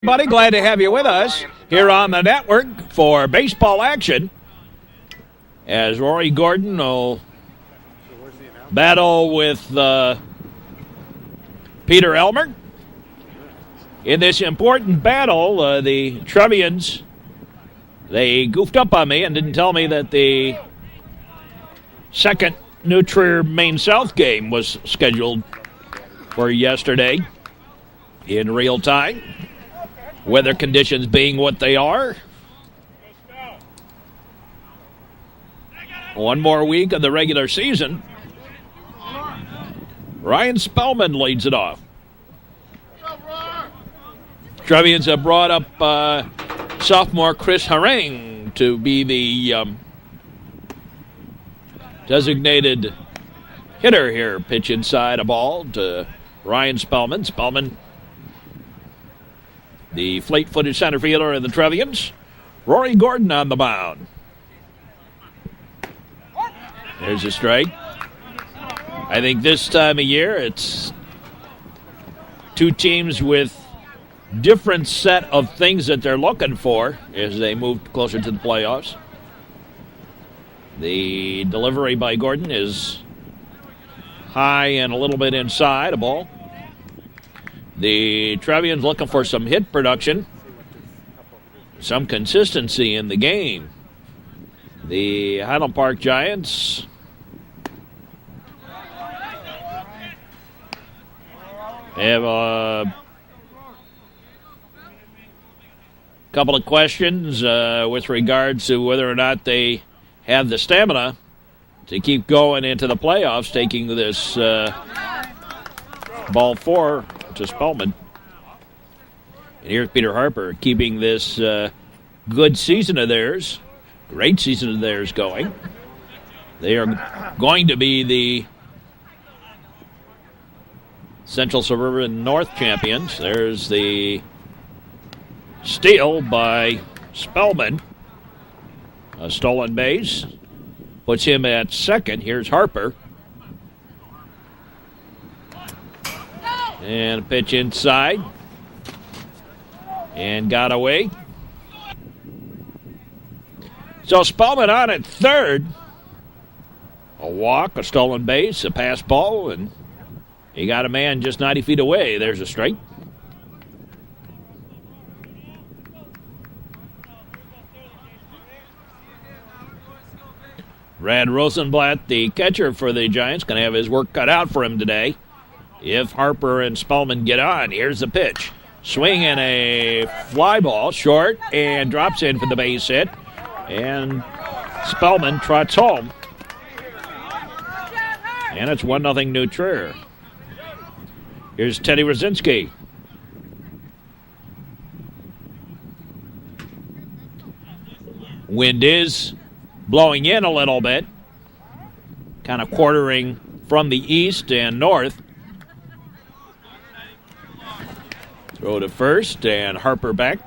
Buddy, glad to have you with us here on the network for baseball action. As Rory Gordon will battle with Peter Elmer. In this important battle, the Trevians, they goofed up on me and didn't tell me that the second New Trier Main South game was scheduled for yesterday in real time. Weather conditions being what they are. One more week of the regular season. Ryan Spellman leads it off. Trevians have brought up sophomore Chris Harang to be the designated hitter here. Pitch inside a ball to Ryan Spellman. Spellman, the fleet-footed center fielder of the Trevians. Rory Gordon on the mound. There's a strike. I think this time of year it's two teams with different set of things that they're looking for as they move closer to the playoffs. The delivery by Gordon is high and a little bit inside a ball. The Trevians looking for some hit production, some consistency in the game. The Highland Park Giants have a couple of questions with regards to whether or not they have the stamina to keep going into the playoffs, taking this ball four to Spellman. And here's Peter Harper keeping this good season of theirs, great season of theirs going. They are going to be the Central Suburban North champions. There's the steal by Spellman. A stolen base puts him at second. Here's Harper. And a pitch inside. And got away. So Spellman on at third. A walk, a stolen base, a pass ball, and he got a man just 90 feet away. There's a strike. Brad Rosenblatt, the catcher for the Giants, going to have his work cut out for him today. If Harper and Spellman get on, here's the pitch. Swing and a fly ball, short, and drops in for the base hit. And Spellman trots home. And it's 1-0 New Trier. Here's Teddy Rosinski. Wind is blowing in a little bit, kind of quartering from the east and north. Throw to first, and Harper back.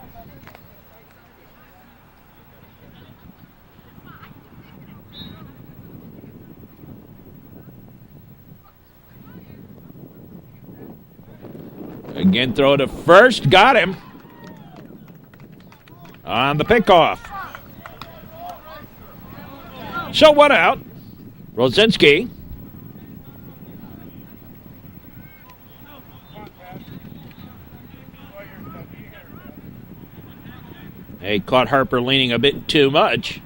Again, throw to first. Got him. On the pickoff. So one out. Rosinski. They caught Harper leaning a bit too much.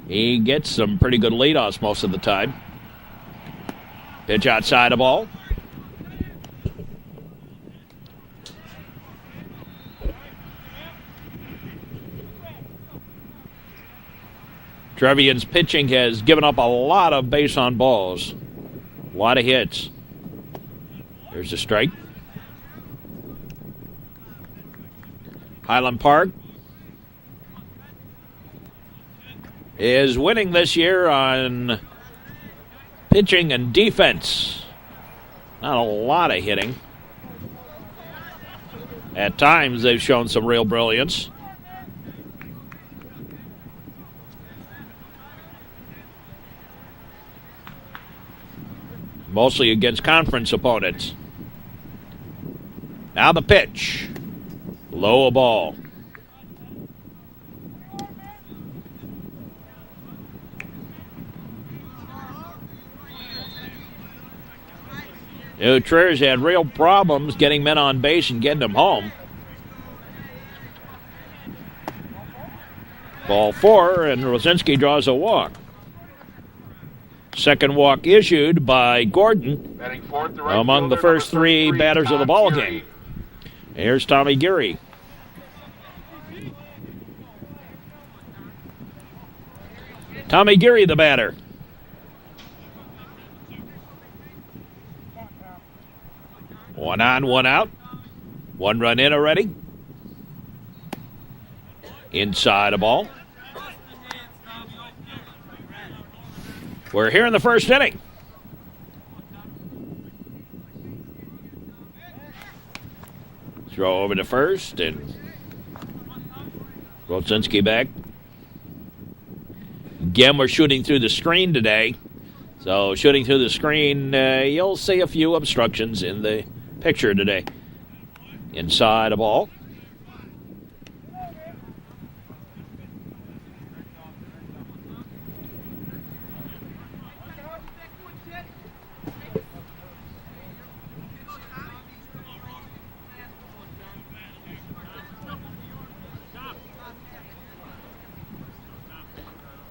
He gets some pretty good leadoffs most of the time. Pitch outside a ball. Trevian's pitching has given up a lot of base on balls. A lot of hits. There's a strike. Highland Park is winning this year on pitching and defense. Not a lot of hitting. At times they've shown some real brilliance. Mostly against conference opponents. Now the pitch. Low a ball. Trier's had real problems getting men on base and getting them home. Ball 4, and Rosinski draws a walk. Second walk issued by Gordon among the first 3 batters of the ball game. Here's Tommy Geary. Tommy Geary, the batter. One on, one out. 1 run in already. Inside a ball. We're here in the first inning. Throw over to first, and Rosinski back. Again, we're shooting through the screen today. So shooting through the screen, you'll see a few obstructions in the picture today. Inside a ball.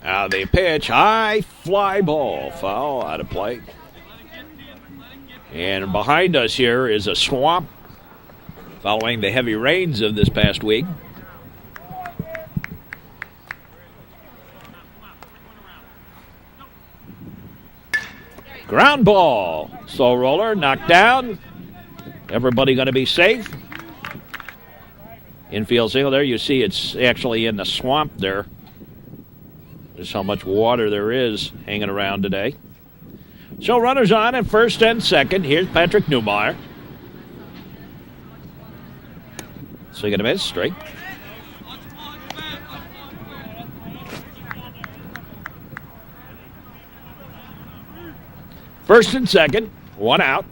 Now the pitch, high fly ball, foul out of play. And behind us here is a swamp following the heavy rains of this past week. Ground ball, slow roller, knocked down. Everybody going to be safe. Infield single there, you see it's actually in the swamp there. Just how much water there is hanging around today. So runners on at first and second. Here's Patrick Newmeyer. Swing and a miss, straight. First and second, 1 out.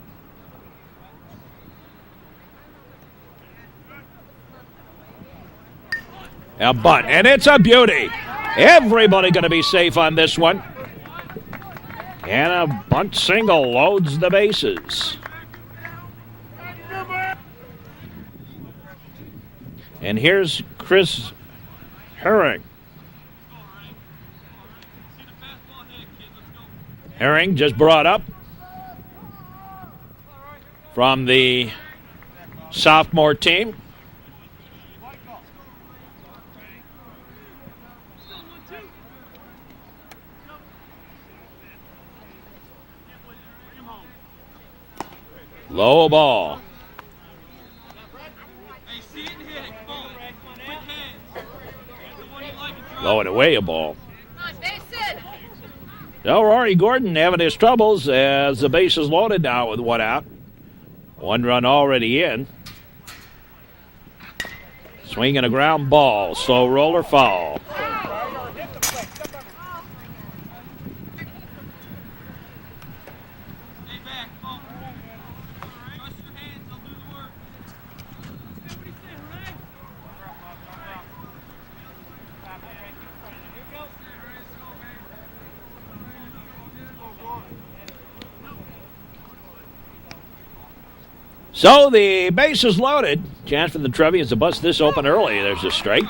A bunt, and it's a beauty. Everybody going to be safe on this one. And a bunt single loads the bases. And here's Chris Herring. Herring just brought up from the sophomore team. Low ball. Low and away a ball. So Rory Gordon having his troubles as the base is loaded now with 1 out. 1 run already in. Swinging a ground ball. Slow roller, foul. So the base is loaded. Chance for the Trevians to bust this open early. There's a strike.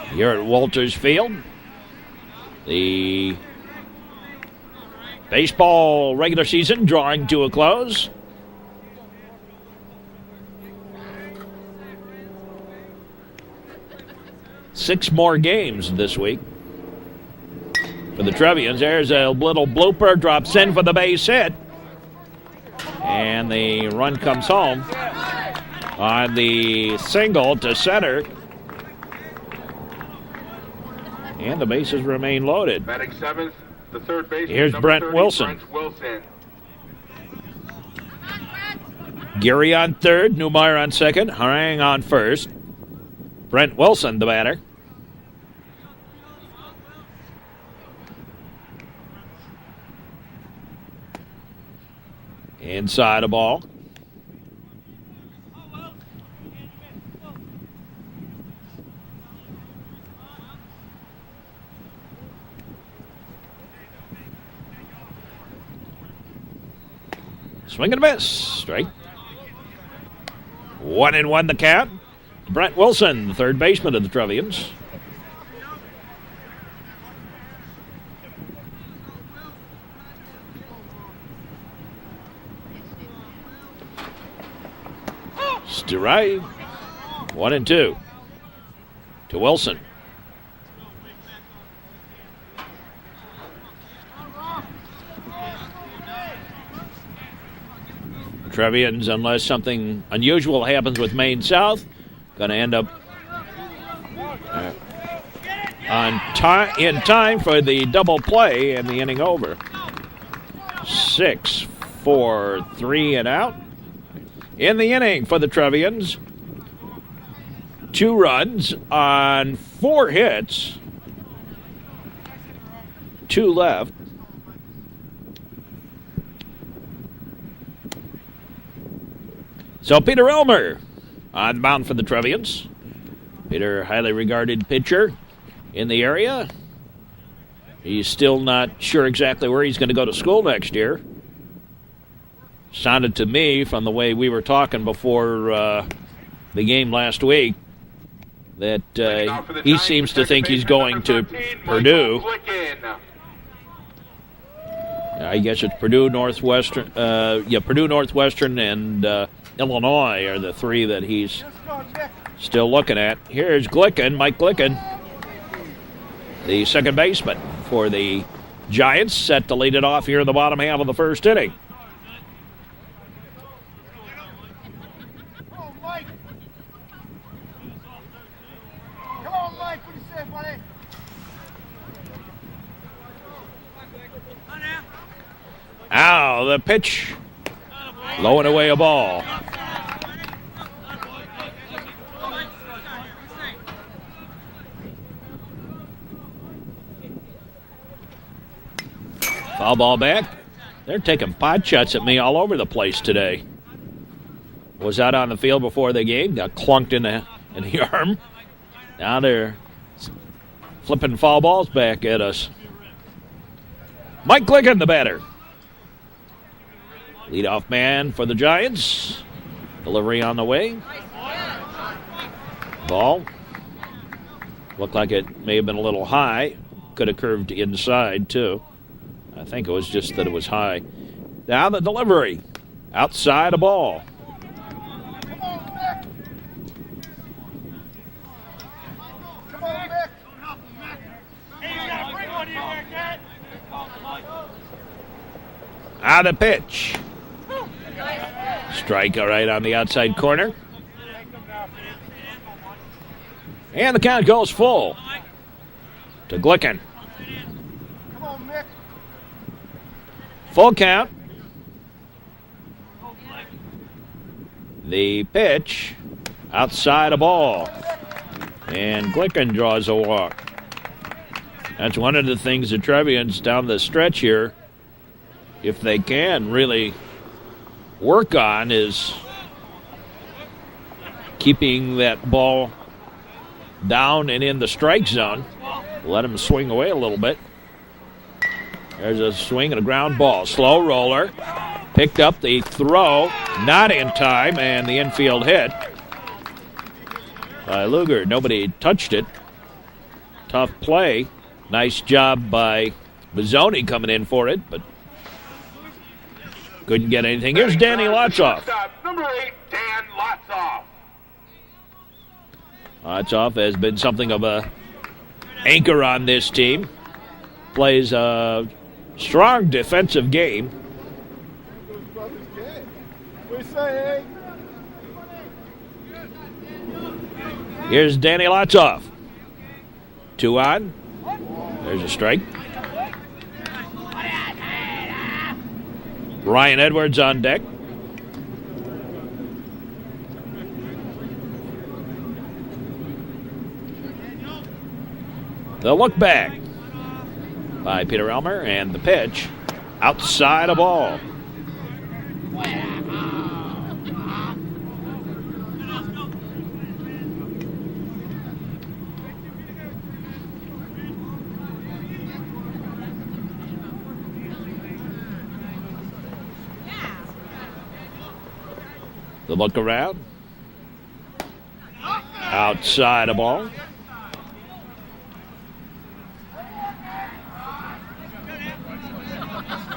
Here at Walters Field, the baseball regular season drawing to a close. Six more games this week for the Trevians. There's a little blooper, drops in for the base hit. And the run comes home on the single to center. And the bases remain loaded. Batting seventh, the third baseman. Here's Brent 30, Wilson. Brent Wilson. Geary on third, Newmeyer on second, Harang on first. Brent Wilson, the batter. Inside a ball. Swing and a miss. Strike. 1-1 the count. Brent Wilson, the third baseman of the Trevians. To right. 1-2 to Wilson. Trevians, unless something unusual happens with Maine South, going to end up in time for the double play and the inning over. 6, 4, 3 and out. In the inning for the Trevians, 2 runs on 4 hits, 2 left. So Peter Elmer on the mound for the Trevians. Peter, highly regarded pitcher in the area. He's still not sure exactly where he's going to go to school next year. Sounded to me, from the way we were talking before the game last week, that he seems to think he's going to Purdue. I guess it's Purdue Northwestern. Purdue Northwestern and Illinois are the 3 that he's still looking at. Here's Glicken, Mike Glicken, the second baseman for the Giants, set to lead it off here in the bottom half of the first inning. Ow, the pitch. Low and away a ball. Foul ball back. They're taking pot shots at me all over the place today. Was out on the field before the game. Got clunked in the arm. Now they're flipping foul balls back at us. Mike Glicken, the batter. Leadoff man for the Giants. Delivery on the way. Ball. Looked like it may have been a little high. Could have curved inside, too. I think it was just that it was high. Now the delivery. Outside a ball. The pitch. Strike right on the outside corner. And the count goes full to Glicken. Full count. The pitch. Outside a ball. And Glicken draws a walk. That's one of the things the Trevians down the stretch here, if they can really work on, is keeping that ball down and in the strike zone. Let him swing away a little bit. There's a swing and a ground ball. Slow roller. Picked up the throw. Not in time, and the infield hit by Luger. Nobody touched it. Tough play. Nice job by Mazzoni coming in for it, but couldn't get anything. Here's Danny Lotzoff. Number 8, Dan Lotzoff. Lotzoff has been something of a anchor on this team. Plays a strong defensive game. Here's Danny Lotzoff. 2 on. There's a strike. Ryan Edwards on deck. The look back by Peter Elmer, and the pitch outside a ball. The look around. Outside a ball.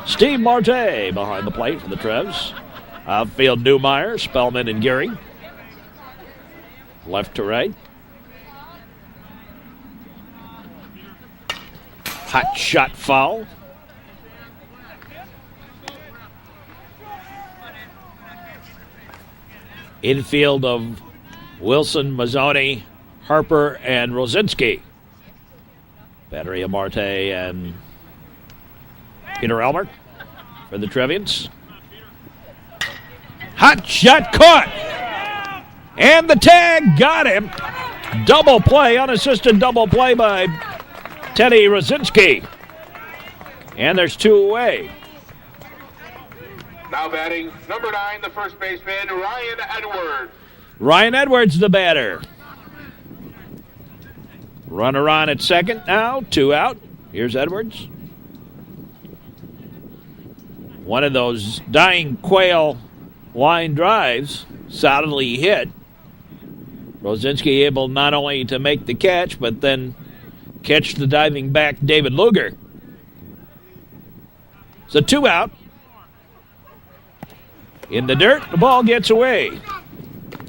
Steve Marte behind the plate for the Trevs. Outfield Newmeyer, Spellman, and Geary. Left to right. Hot shot foul. Infield of Wilson, Mazzoni, Harper, and Rosinski. Battery of Marte and Peter Elmer for the Trevians. Hot shot caught. And the tag got him. Double play, unassisted double play by Teddy Rosinski. And there's two away. Now batting, number 9, the first baseman, Ryan Edwards. Ryan Edwards, the batter. Runner on at second now, 2 out. Here's Edwards. One of those dying quail line drives, solidly hit. Rosinski able not only to make the catch, but then catch the diving back David Luger. So 2 out. In the dirt, the ball gets away.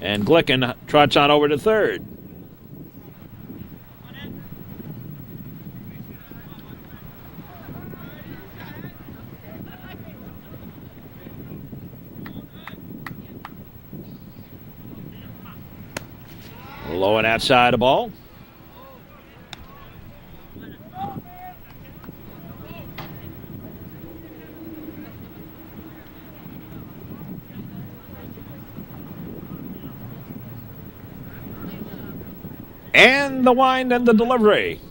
And Glicken trots on over to third. Low and outside the ball. And the wind and the delivery.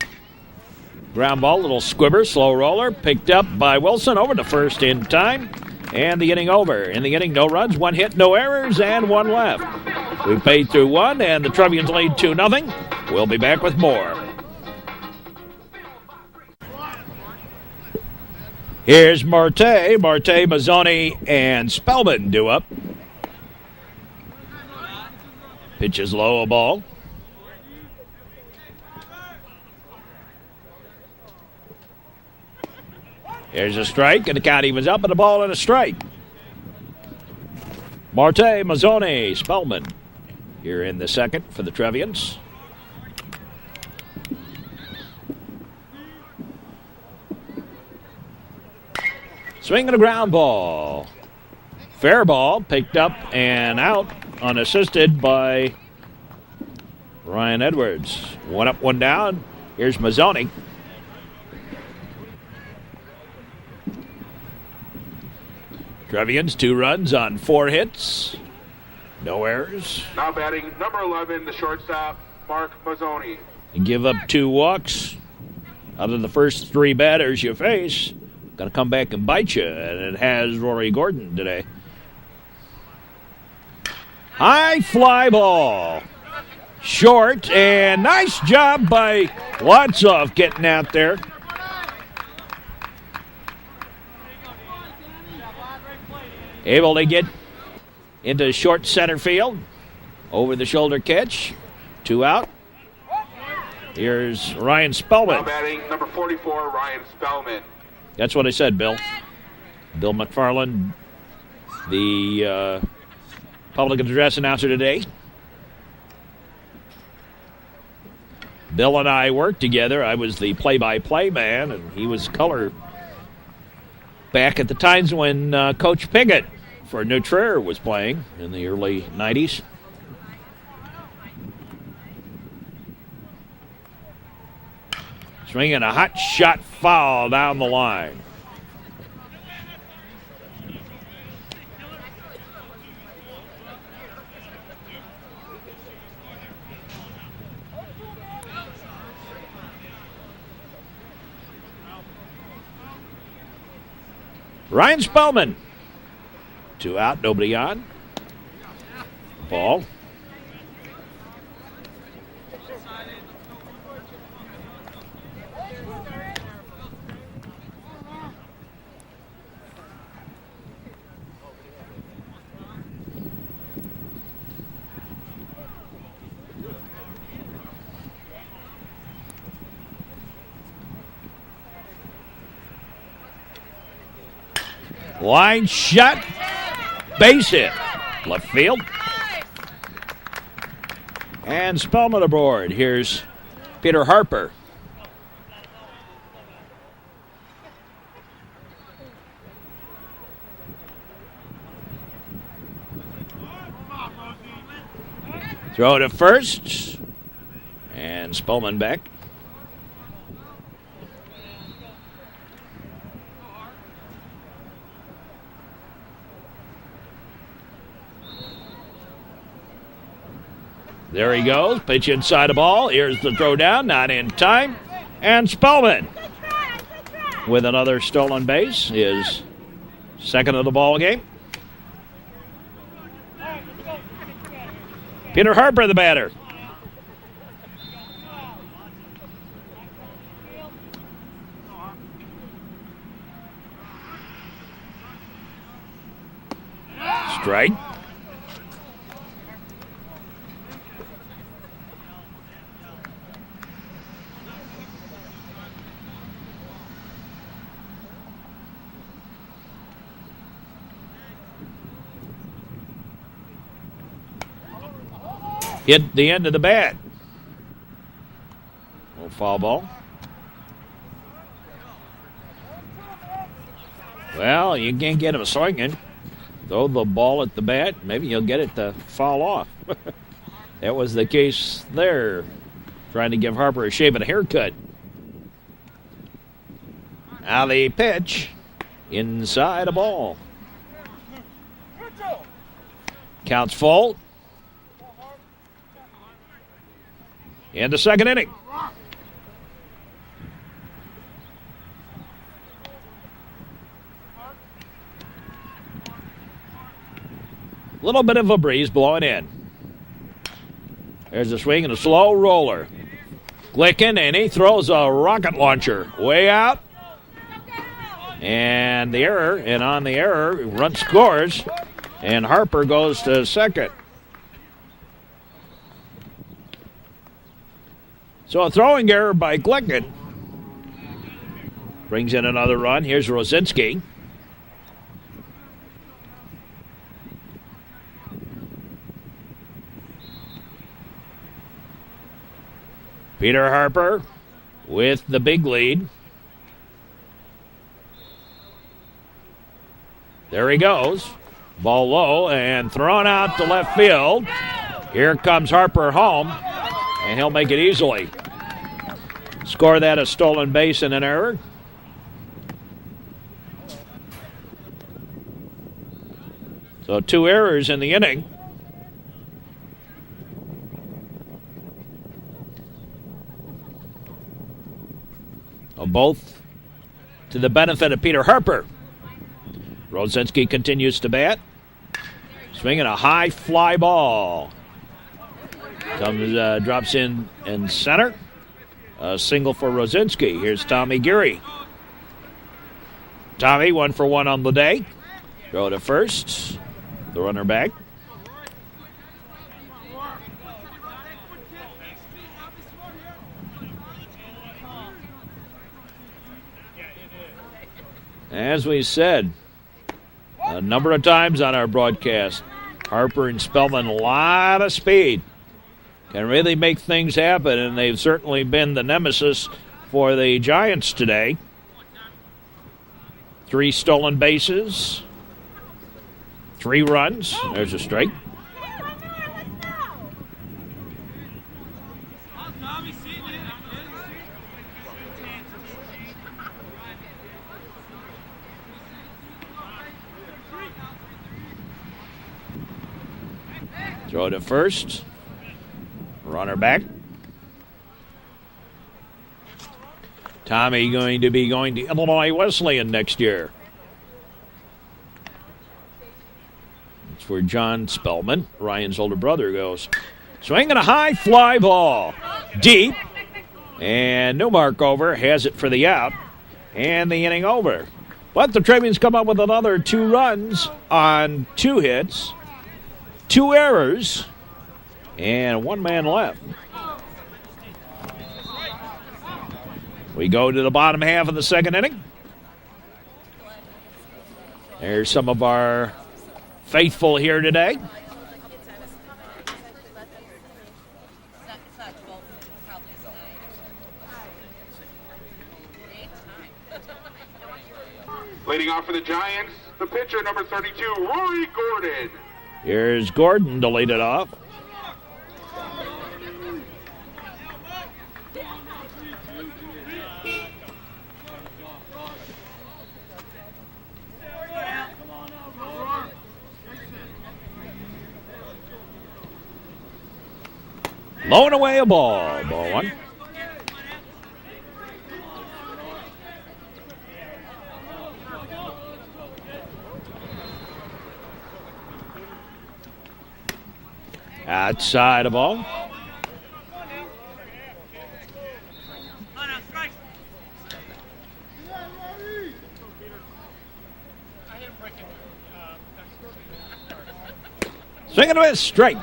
Ground ball, little squibber, slow roller, picked up by Wilson over to first in time. And the inning over. In the inning, no runs, 1 hit, no errors, and 1 left. We've paid through 1, and the Trevians lead 2-0. We'll be back with more. Here's Marte, Mazzoni, and Spellman due up. Pitches low, a ball. Here's a strike, and the count evens up, and a ball and a strike. Marte, Mazzoni, Spellman here in the second for the Trevians. Swinging a ground ball. Fair ball, picked up and out, unassisted by Ryan Edwards. 1 up, 1 down. Here's Mazzoni. Trevians, 2 runs on 4 hits. No errors. Now batting, number 11, the shortstop, Mark Mazzoni. You give up 2 walks out of the first 3 batters you face. Going to come back and bite you, and it has Rory Gordon today. High fly ball. Short, and nice job by Watsoff getting out there. Able to get into short center field. Over the shoulder catch. 2 out. Here's Ryan Spellman. Now batting, number 44, Ryan Spellman. That's what I said, Bill. Bill McFarland, the public address announcer today. Bill and I worked together. I was the play-by-play man, and he was color back at the times when Coach Piggott for New Trier was playing in the early 90s. Swinging a hot shot foul down the line. Ryan Spellman 2 out, nobody on. Ball. Line shot. Base hit. Left field. And Spellman aboard. Here's Peter Harper. Throw to first. And Spellman back. There he goes. Pitch inside the ball. Here's the throw down. Not in time. And Spellman with another stolen base. His second of the ball game. Peter Harper, the batter. Strike. Hit the end of the bat. Little foul ball. Well, you can't get him swinging. Throw the ball at the bat. Maybe you'll get it to foul off. That was the case there. Trying to give Harper a shave and a haircut. Now the pitch. Inside a ball. Counts full. In the second inning. Little bit of a breeze blowing in. There's a swing and a slow roller. Glicking, and he throws a rocket launcher way out. And the error, and on the error, run scores, and Harper goes to second. So a throwing error by Glicken brings in another run. Here's Rosinski. Peter Harper with the big lead. There he goes. Ball low and thrown out to left field. Here comes Harper home, and he'll make it easily. Score that a stolen base and an error. So 2 errors in the inning. Both to the benefit of Peter Harper. Rosinski continues to bat. Swinging a high fly ball. Drops in center. A single for Rosinski. Here's Tommy Geary. Tommy 1 for 1 on the day. Throw to first. The runner back. As we said a number of times on our broadcast, Harper and Spellman, a lot of speed. Can really make things happen, and they've certainly been the nemesis for the Giants today. 3 stolen bases, 3 runs. There's a strike. Throw to first. Runner back. Tommy going to Illinois Wesleyan next year. for John Spellman. Ryan's older brother goes. Swinging a high fly ball. Deep. And Newmark over has it for the out. And the inning over. But the Trevians come up with another 2 runs on 2 hits, 2 errors, and 1 man left. We go to the bottom half of the second inning. There's some of our faithful here today. Leading off for the Giants, the pitcher, number 32, Rory Gordon. Here's Gordon to lead it off. Blowing away a ball. Ball 1. Outside of ball. Swing and a miss, strike.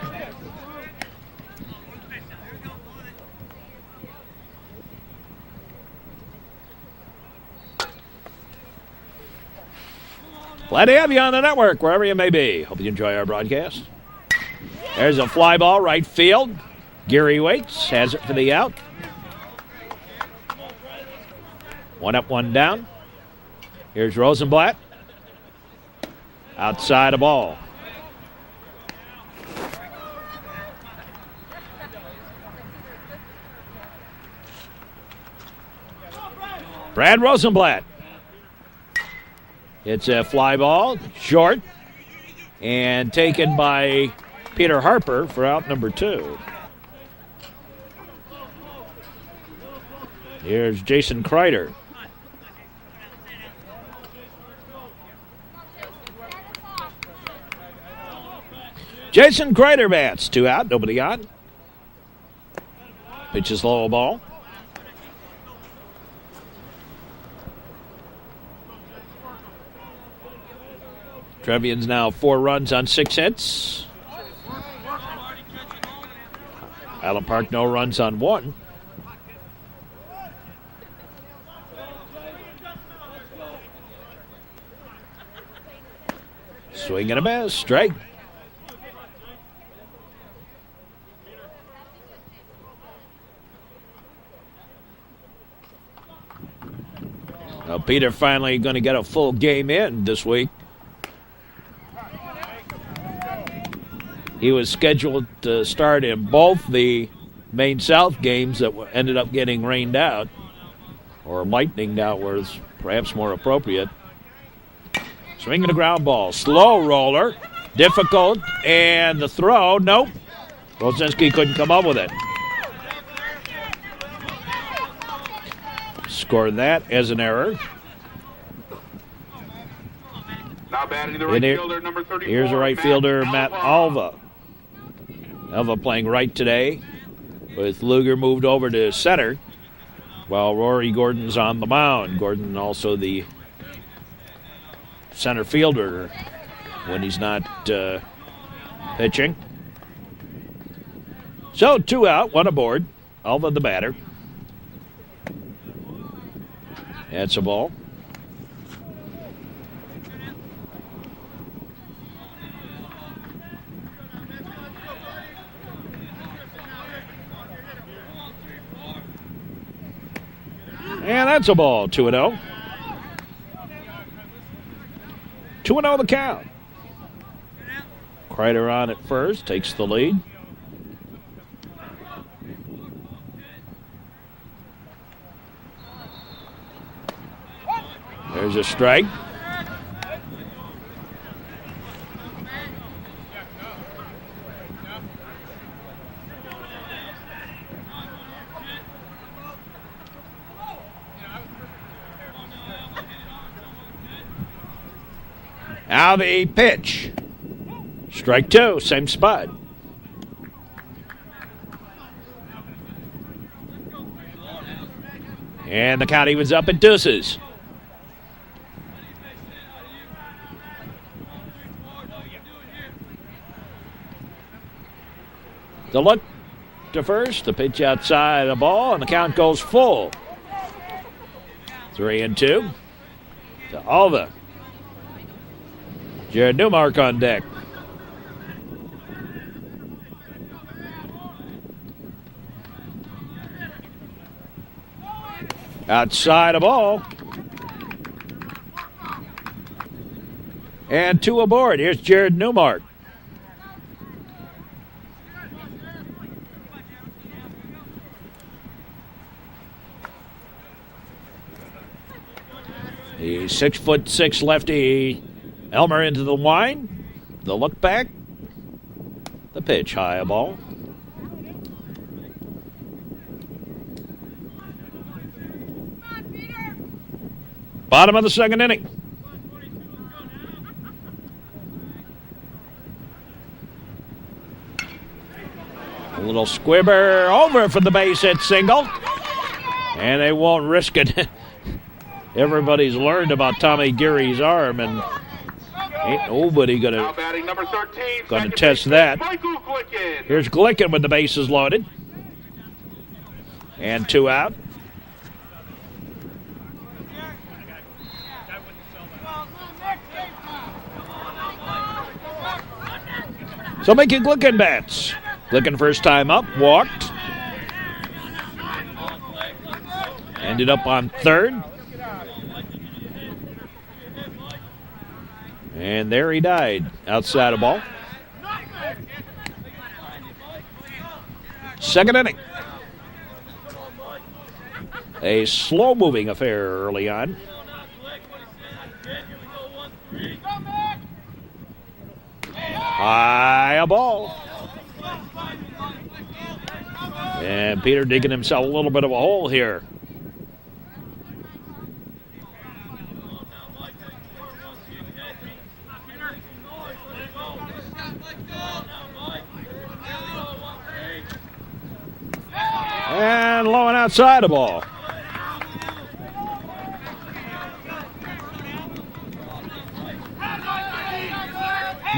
Glad to have you on the network, wherever you may be. Hope you enjoy our broadcast. There's a fly ball, right field. Gary waits, has it for the out. 1 up, 1 down. Here's Rosenblatt. Outside of ball. Brad Rosenblatt. It's a fly ball, short, and taken by Peter Harper for out number 2. Here's Jason Kreider. Jason Kreider bats. 2 out, nobody on. Pitches low ball. Trevians now 4 runs on 6 hits. Highland Park no runs on 1. Swing and a miss, strike. Now Peter finally going to get a full game in this week. He was scheduled to start in both the Maine South games that ended up getting rained out, or lightninged out, where it's perhaps more appropriate. Swinging a ground ball. Slow roller. Difficult. And the throw. Nope. Rosinski couldn't come up with it. Score that as an error. Now batting the right fielder, number 34. Here's a right fielder, Matt Alva. Alva playing right today, with Luger moved over to center, while Rory Gordon's on the mound. Gordon also the center fielder when he's not pitching. So 2 out, 1 aboard. Alva the batter. That's a ball. And that's a ball, 2-0. 2-0 the count. Kreider on at first, takes the lead. There's a strike. Now the pitch. Strike two, same spot. And the count evens up at deuces. The look to first, the pitch outside the ball, and the count goes full. 3-2 to Alva. Jared Newmark on deck. Outside a ball. And two aboard. Here's Jared Newmark. The 6'6" lefty Elmer into the line. The look back. The pitch, high a ball. Bottom of the second inning. A little squibber over for the base hit single. And they won't risk it. Everybody's learned about Tommy Geary's arm, and ain't nobody gonna test that. Here's Glicken with the bases loaded. And two out. So making Glicken bats. Glicken first time up, walked. Ended up on third. And there he died, outside a ball. Second inning. A slow-moving affair early on. High a ball. And Peter digging himself a little bit of a hole here. And low and outside a ball.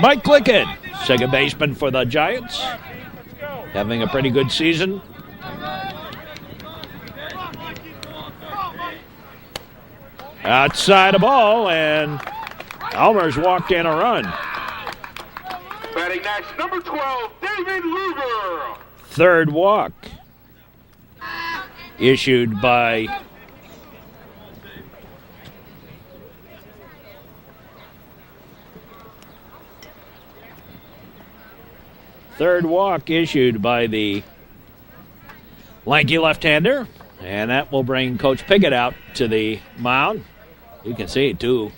Mike Glicken, second baseman for the Giants, having a pretty good season. Outside a ball, and Elmer's walked in a run. Batting next, number 12, David Luger. Third walk issued by the lanky left-hander, and that will bring Coach Piggott out to the mound. You can see two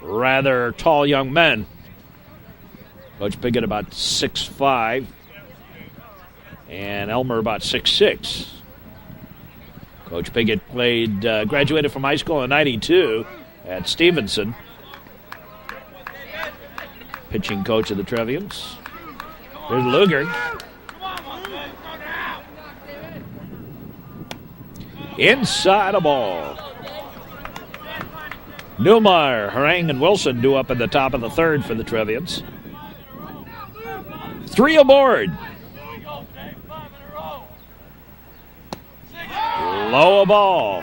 rather tall young men. Coach Piggott about 6'5", and Elmer about 6'6". Coach Piggott graduated from high school in '92 at Stevenson. Pitching coach of the Trevians. Here's Luger. Inside a ball. Newmeyer, Harang, and Wilson due up in the top of the third for the Trevians. Three aboard. Low a ball.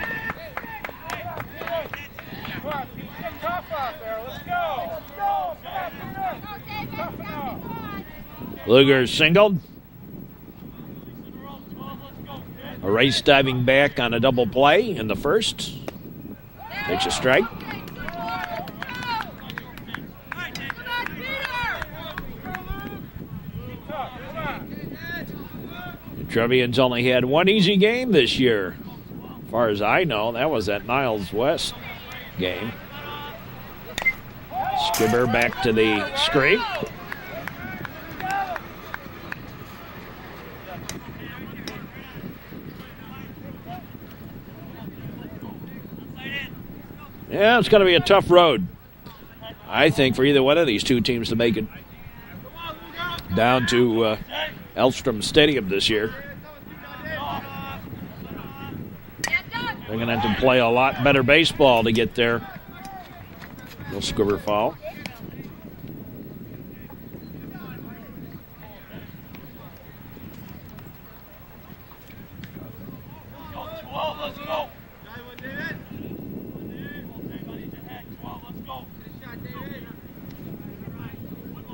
Luger singled. A race diving back on a double play in the first. Takes a strike. The Trevians only had one easy game this year. As far as I know, that was that Niles West game. Skibber back to the scrape. Yeah, it's going to be a tough road. I think, for either one of these two teams to make it down to Elstrom Stadium this year. They're going to have to play a lot better baseball to get there. Little squibber foul.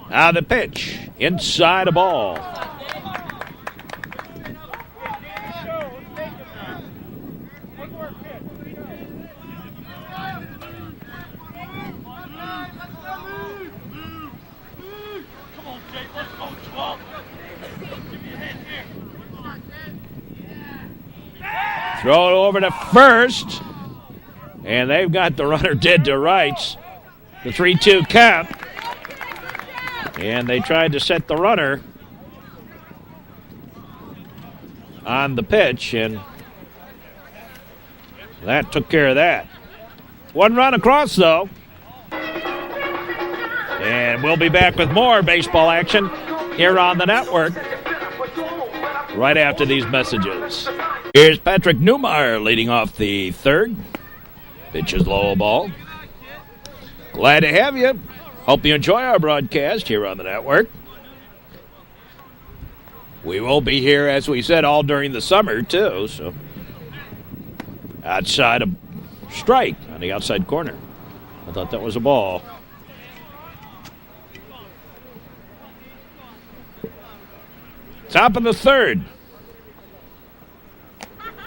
Now the pitch, inside a ball. Throw it over to first, and they've got the runner dead to rights. The 3-2 count. And they tried to set the runner on the pitch, and that took care of that. One run across, though. And we'll be back with more baseball action here on the network right after these messages. Here's Patrick Newmeyer leading off the third. Pitch is low ball. Glad to have you. Hope you enjoy our broadcast here on the network. We will be here, as we said, all during the summer, too. So, outside of strike on the outside corner. I thought that was a ball. Top of the third.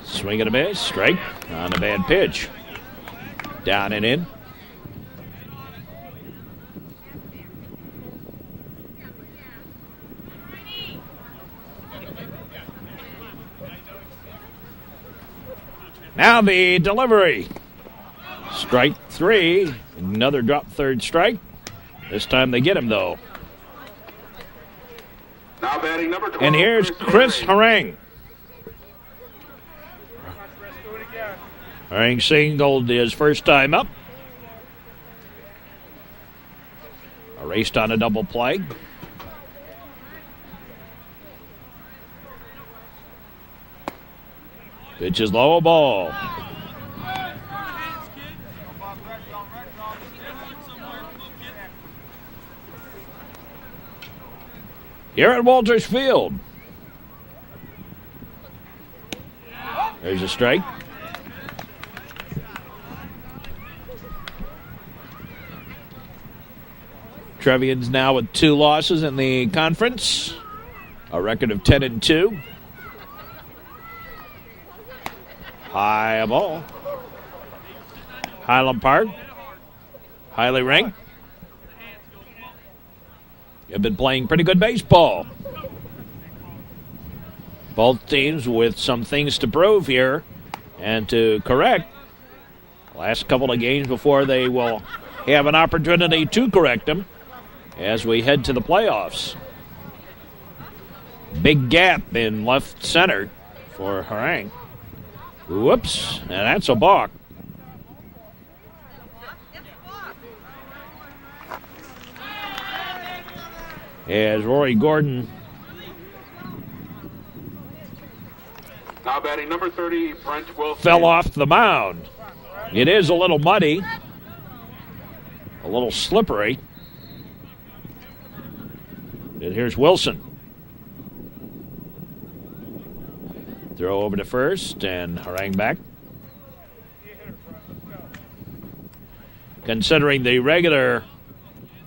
Swing and a miss. Strike on a bad pitch. Down and in. Now the delivery. Strike three. Another drop third strike. This time they get him, though. Now batting number 12. And here's Chris Harang. Harang singled his first time up. Erased on a double play. Pitch is low, a ball. Here at Walters Field. There's a strike. Trevians now with 2 losses in the conference. A record of 10-2. High ball. Highland Park, highly ranked. Have been playing pretty good baseball. Both teams with some things to prove here and to correct. Last couple of games before they will have an opportunity to correct them as we head to the playoffs. Big gap in left center for Harang. Whoops, and that's a balk. As Rory Gordon now batting number 30, Brent Wilson. Fell off the mound. It is a little muddy, a little slippery. And here's Wilson. Throw over to first, and Harang back. Considering the regular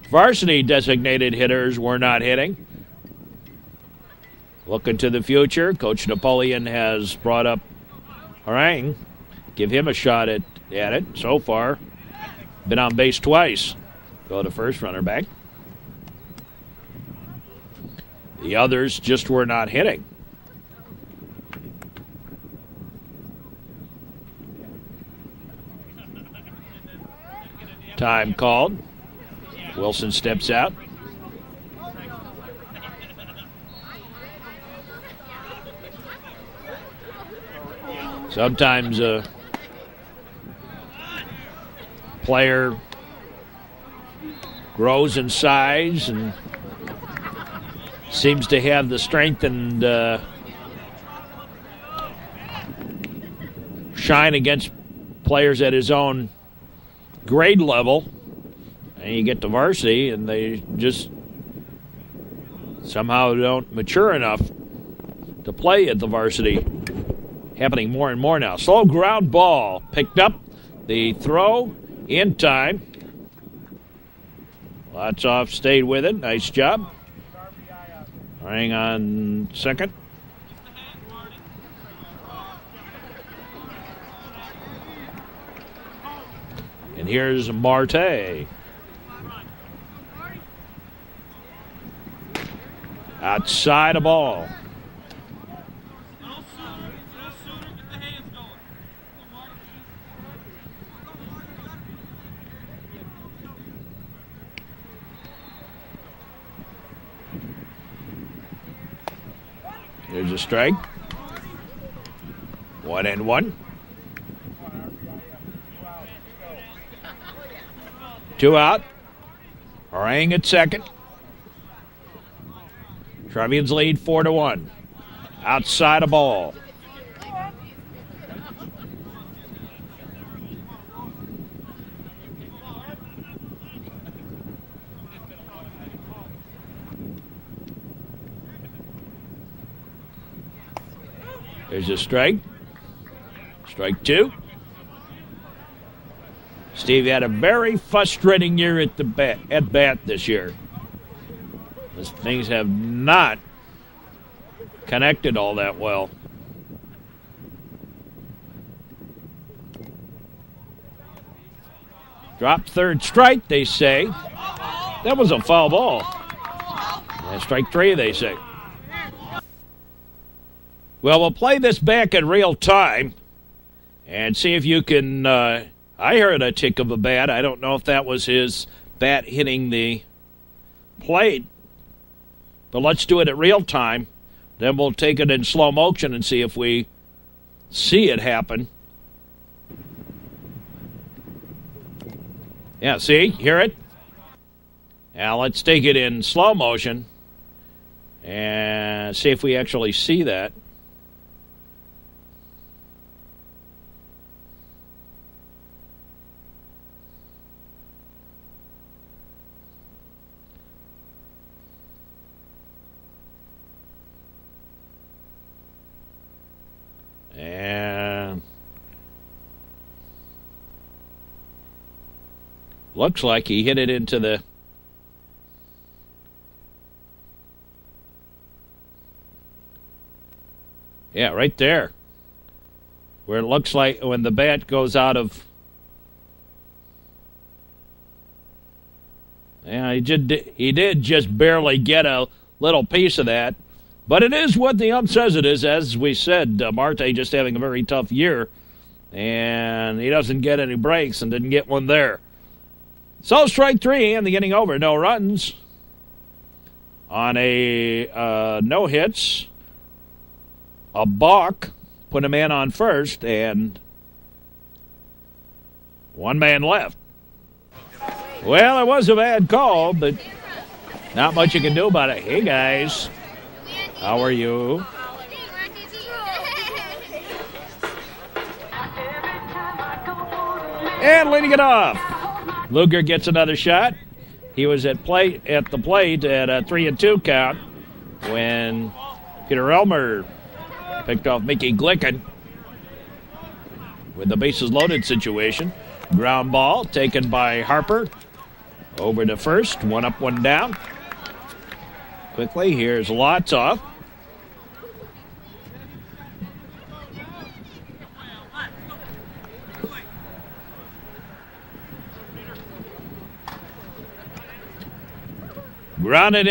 varsity designated hitters were not hitting. Looking to the future, Coach Napoleon has brought up Harang. Give him a shot at it. So far, been on base twice. Go to first, runner back. The others just were not hitting. Time called. Wilson steps out. Sometimes a player grows in size and seems to have the strength and shine against players at his own grade level. And you get to varsity and they just somehow don't mature enough to play at the varsity. Happening more and more now. Slow ground ball picked up. The throw in time. Lots off, stayed with it. Nice job. Hang on second. And here's Marte. Outside a ball. There's a strike. 1-1. 2 out. Orang at second. Trevians lead 4-1. Outside a ball. There's a strike. Strike 2. Steve had a very frustrating year at bat this year. Things have not connected all that well. Drop third strike, they say. That was a foul ball. And strike 3, they say. Well, we'll play this back in real time and see if you can... I heard a tick of a bat. I don't know if that was his bat hitting the plate. But let's do it at real time. Then we'll take it in slow motion and see if we see it happen. Yeah, see? Hear it? Now let's take it in slow motion and see if we actually see that. And looks like he hit it into the... Yeah, right there. Where it looks like when the bat goes out of... Yeah, he did just barely get a little piece of that. But it is what the ump says it is. As we said, Marte just having a very tough year. And he doesn't get any breaks and didn't get one there. So strike 3 and the inning over. No runs on a no hits. A balk. Put a man on first and one man left. Well, it was a bad call, but not much you can do about it. Hey, guys. How are you? And leading it off. Luger gets another shot. He was at the plate at a 3-2 count when Peter Elmer picked off Mickey Glicken with the bases loaded situation. Ground ball taken by Harper over to first. 1 up, 1 down. Quickly, here's Lots off. Grounded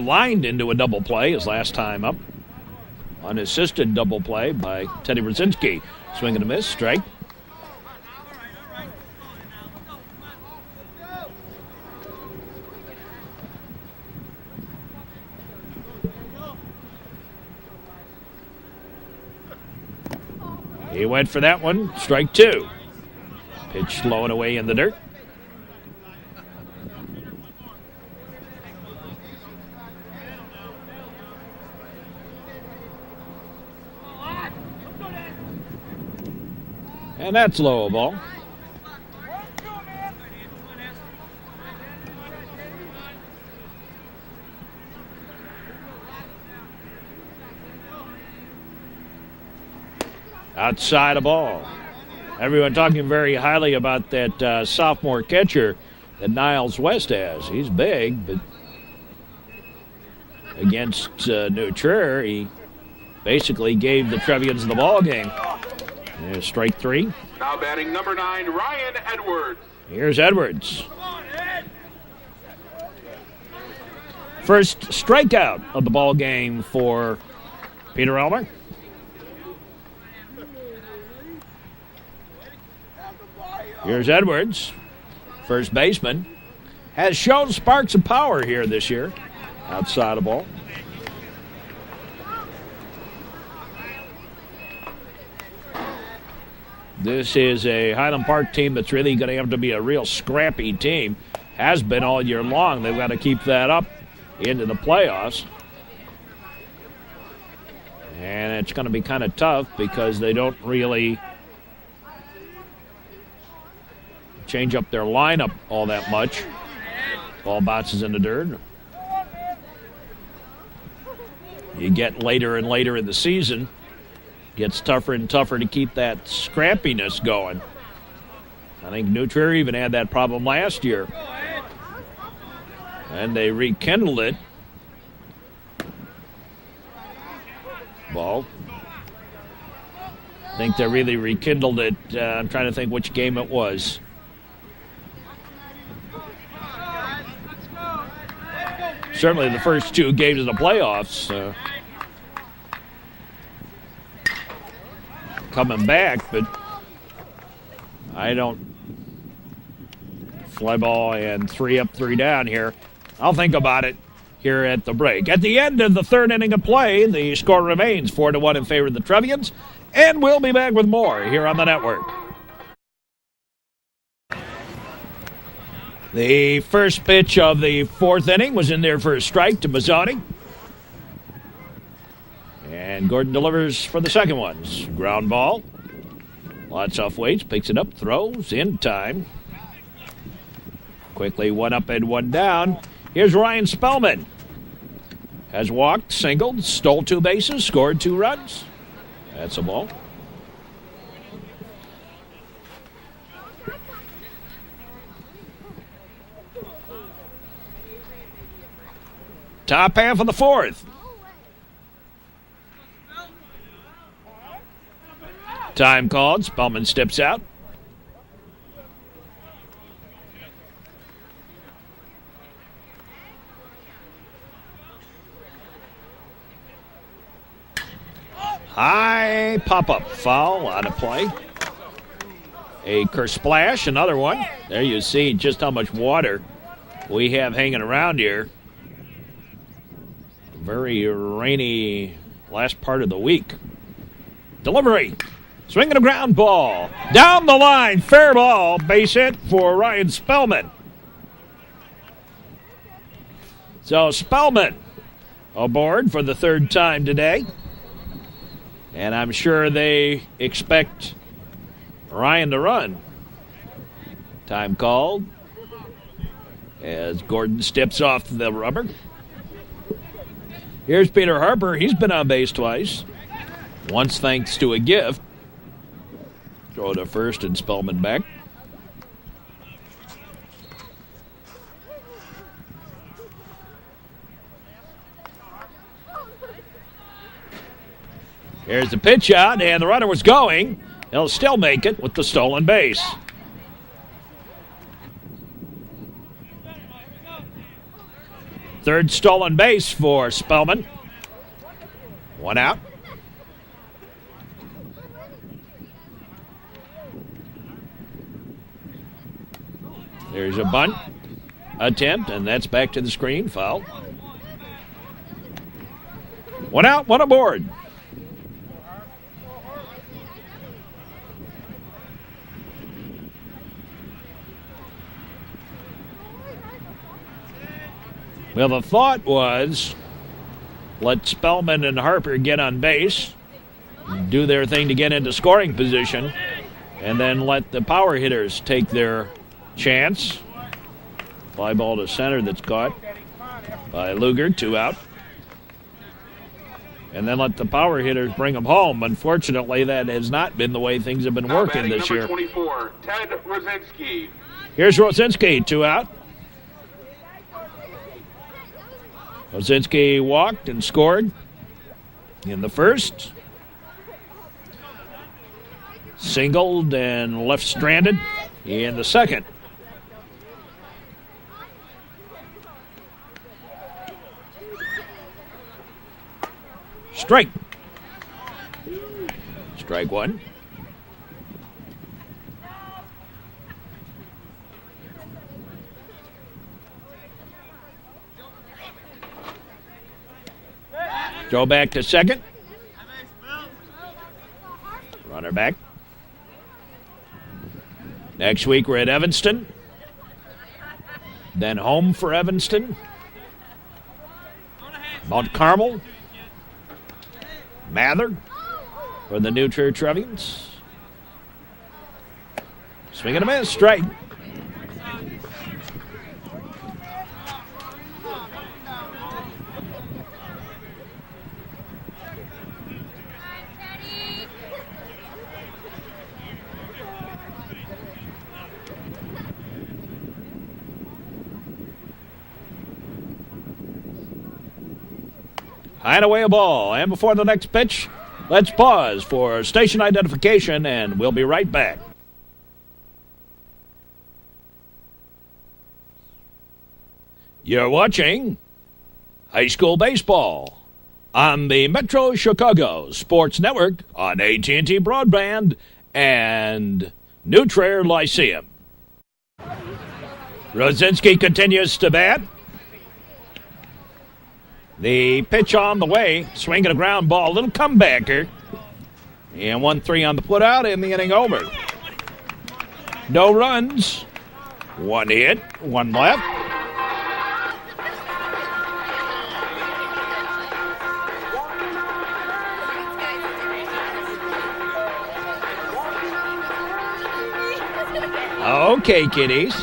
lined into a double play his last time up. Unassisted double play by Teddy Brzezinski. Swing and a miss, strike. He went for that one, strike 2. Pitch low and away in the dirt. And that's low ball. Outside of ball. Everyone talking very highly about that sophomore catcher that Niles West has. He's big, but against New Trier, he basically gave the Trevians the ball game. There's strike 3. Now batting number 9, Ryan Edwards. Here's Edwards. First strikeout of the ball game for Peter Elmer. Here's Edwards, first baseman. Has shown sparks of power here this year. Outside of ball. This is a Highland Park team that's really going to have to be a real scrappy team. Has been all year long. They've got to keep that up into the playoffs. And it's going to be kind of tough because they don't really change up their lineup all that much. Ball bounces in the dirt. You get later and later in the season, gets tougher and tougher to keep that scrappiness going. I think New Trier even had that problem last year. And they rekindled it. Ball. I think they really rekindled it. I'm trying to think which game it was. Certainly the first 2 games of the playoffs. Coming back, but I don't. Fly ball and 3 up, 3 down here. I'll think about it here at the break. At the end of the 3rd inning of play, the score remains 4-1 in favor of the Trevians, and we'll be back with more here on the network. The first pitch of the 4th inning was in there for a strike to Mazzoni. And Gordon delivers for the second one. Ground ball. Lots off weights, picks it up, throws in time. Quickly 1 up and 1 down. Here's Ryan Spellman. Has walked, singled, stole 2 bases, scored 2 runs. That's a ball. Top half of the 4th. Time called. Spellman steps out. High pop-up. Foul out of play. A kersplash, another one. There you see just how much water we have hanging around here. Very rainy last part of the week. Delivery. Swinging a ground ball. Down the line. Fair ball. Base hit for Ryan Spellman. So Spellman aboard for the 3rd time today. And I'm sure they expect Ryan to run. Time called as Gordon steps off the rubber. Here's Peter Harper. He's been on base twice. Once thanks to a gift. Throw to first and Spellman back. Here's the pitch out, and the runner was going. He'll still make it with the stolen base. Third stolen base for Spellman. 1 out. There's a bunt attempt, and that's back to the screen. Foul. 1 out, 1 aboard. Well, the thought was let Spellman and Harper get on base, do their thing to get into scoring position, and then let the power hitters take their chance. Fly ball to center that's caught by Luger, 2 out. And then let the power hitters bring them home. Unfortunately, that has not been the way things have been working this year. 24, Ted Rosinski. Here's Rosinski, 2 out. Rosinski walked and scored in the first. Singled and left stranded in the second. Strike. Strike 1. Throw back to second. Runner back. Next week we're at Evanston. Then home for Evanston. Mount Carmel. Mather for the new Trier Trevians. Swing and a miss, strike. High and away a ball. And before the next pitch, let's pause for station identification, and we'll be right back. You're watching high school baseball on the Metro Chicago Sports Network on AT&T Broadband and New Trier Lyceum. Rosinski continues to bat. The pitch on the way, swinging a ground ball, little comebacker. And 1-3 on the putout, and the inning over. No runs, 1 hit, 1 left. Okay, kiddies.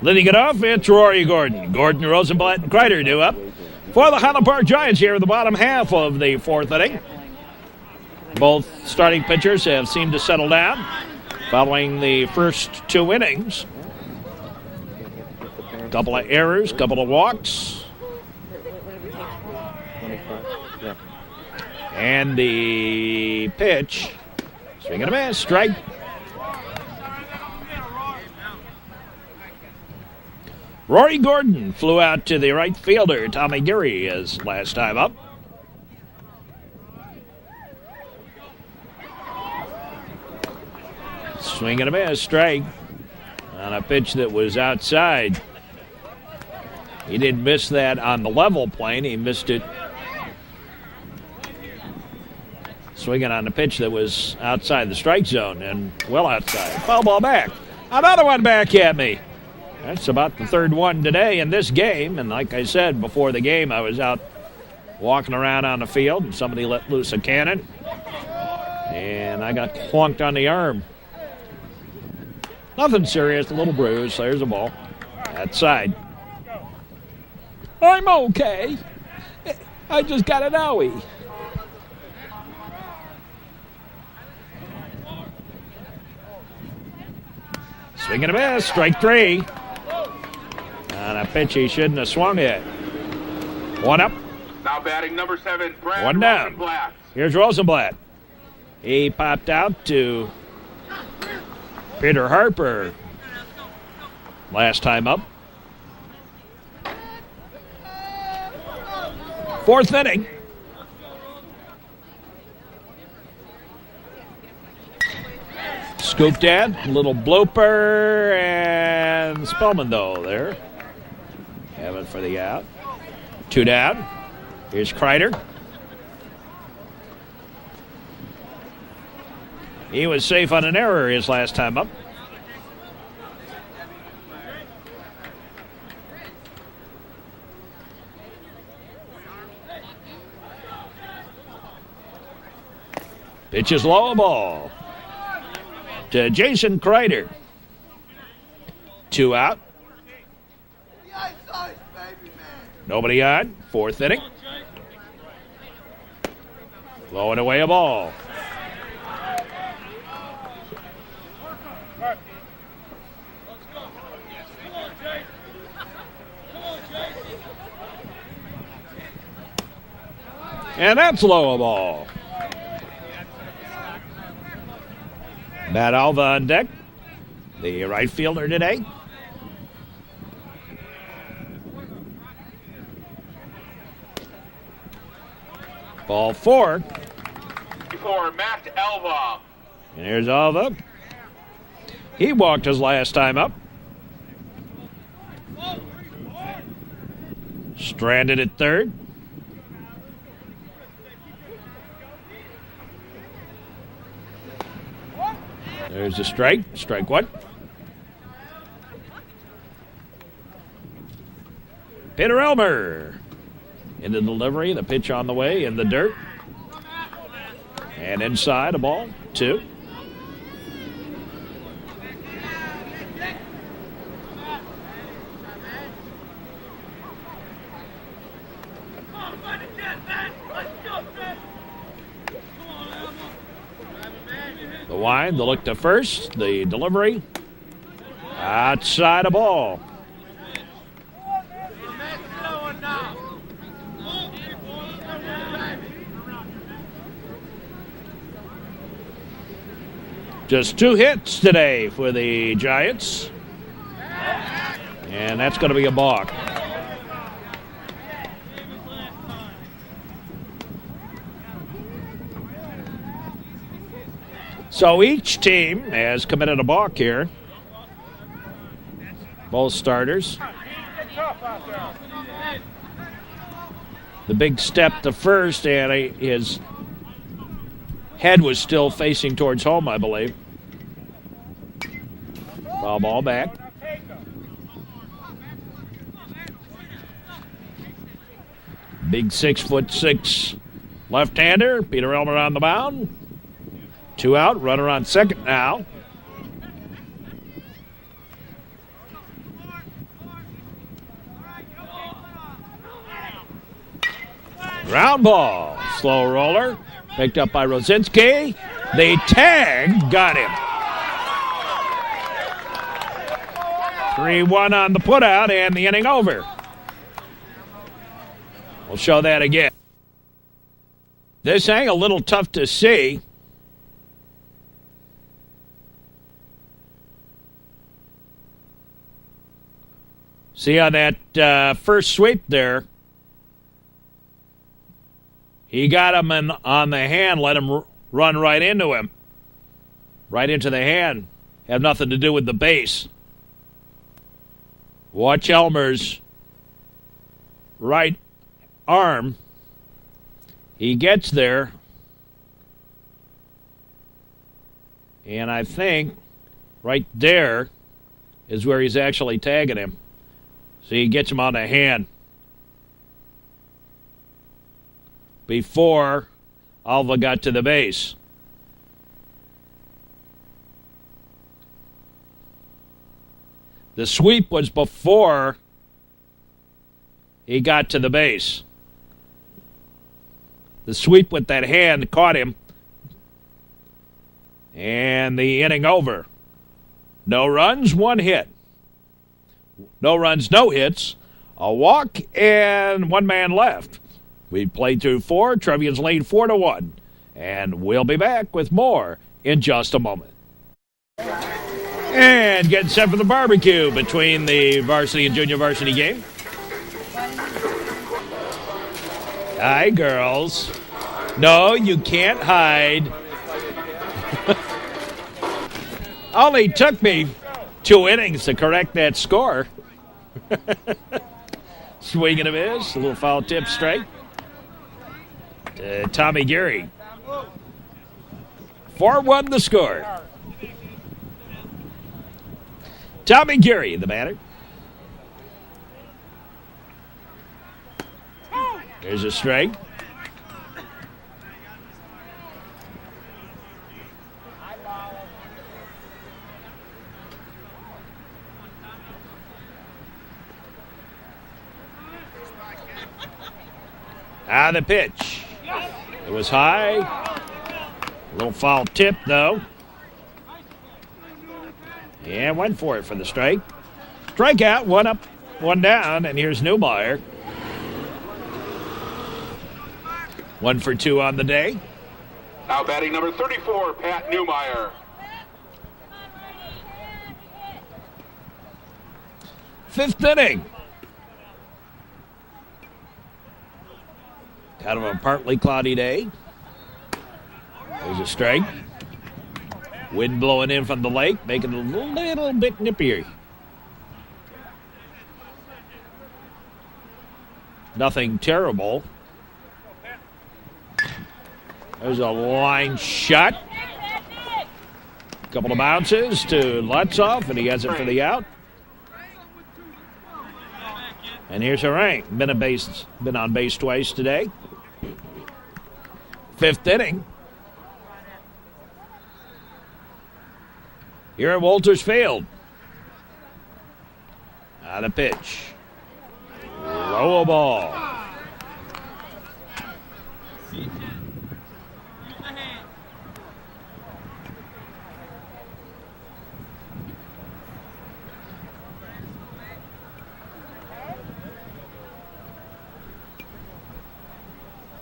Leading it off, it's Rory Gordon. Gordon, Rosenblatt, and Kreider due up for the Highland Park Giants here in the bottom half of the 4th inning. Both starting pitchers have seemed to settle down following the first 2 innings. Couple of errors, couple of walks. And the pitch, swing and a miss, strike. Rory Gordon flew out to the right fielder, Tommy Geary, his last time up. Swing and a miss, strike on a pitch that was outside. He didn't miss that on the level plane. He missed it swinging on a pitch that was outside the strike zone and well outside. Foul ball back. Another one back at me. That's about the 3rd one today in this game. And like I said, before the game, I was out walking around on the field, and somebody let loose a cannon. And I got clunked on the arm. Nothing serious, a little bruise. There's a ball. Outside. I'm okay. I just got an owie. Swing and a miss, strike 3. On a pitch he shouldn't have swung at. 1 up. Now batting number 7, Brad 1 down. Rosenblatt. Here's Rosenblatt. He popped out to Peter Harper last time up. 4th inning. Scooped at, little blooper, and Spellman though there. Have it for the out. 2 down. Here's Kreider. He was safe on an error his last time up. Pitch is low, ball to Jason Kreider. 2 out. Nobody on. 4th inning. Blowing away a ball. And that's low a ball. Matt Alva on deck, the right fielder today. Ball 4. For Matt Alva. And here's Alva. He walked his last time up. Stranded at 3rd. There's a strike. Strike 1. Peter Elmer. In the delivery, the pitch on the way, in the dirt. And inside, a ball, 2. The wind, the look to first, the delivery. Outside, a ball. Just 2 hits today for the Giants. And that's going to be a balk. So each team has committed a balk here. Both starters. The big step to first, and his head was still facing towards home, I believe. Foul ball back. Big 6'6" left-hander, Peter Elmer on the mound. 2 out, runner on second now. Ground ball, slow roller. Picked up by Rosinski. The tag got him. 3-1 on the putout and the inning over. We'll show that again. This thing a little tough to see. See on that first sweep there, he got him on the hand, let him run right into him. Right into the hand. Have nothing to do with the base. Watch Elmer's right arm. He gets there. And I think right there is where he's actually tagging him. So he gets him on the hand before Alva got to the base. The sweep was before he got to the base. The sweep with that hand caught him. And the inning over. No runs, 1 hit. No runs, no hits. A walk and 1 man left. We played through 4. Trevians lead 4-1. And we'll be back with more in just a moment. And getting set for the barbecue between the varsity and junior varsity game. Hi, girls. No, you can't hide. Only took me 2 innings to correct that score. Swing and a miss. A little foul tip strike. Tommy Geary. 4-1 the score. Tommy Geary, the batter. There's a strike. The pitch. It was high. A little foul tip, though. And went for it for the strike. Strikeout, one up, one down, and here's Newmeyer. 1 for 2 on the day. Now batting number 34, Pat Newmeyer. Fifth inning. Kind of a partly cloudy day. There's a strike. Wind blowing in from the lake, making it a little bit nippier. Nothing terrible. There's a line shot. Couple of bounces to Lutzhoff, and he has it for the out. And here's Harang. Been on base twice today. Fifth inning. Here at Walters Field. The pitch. Low ball.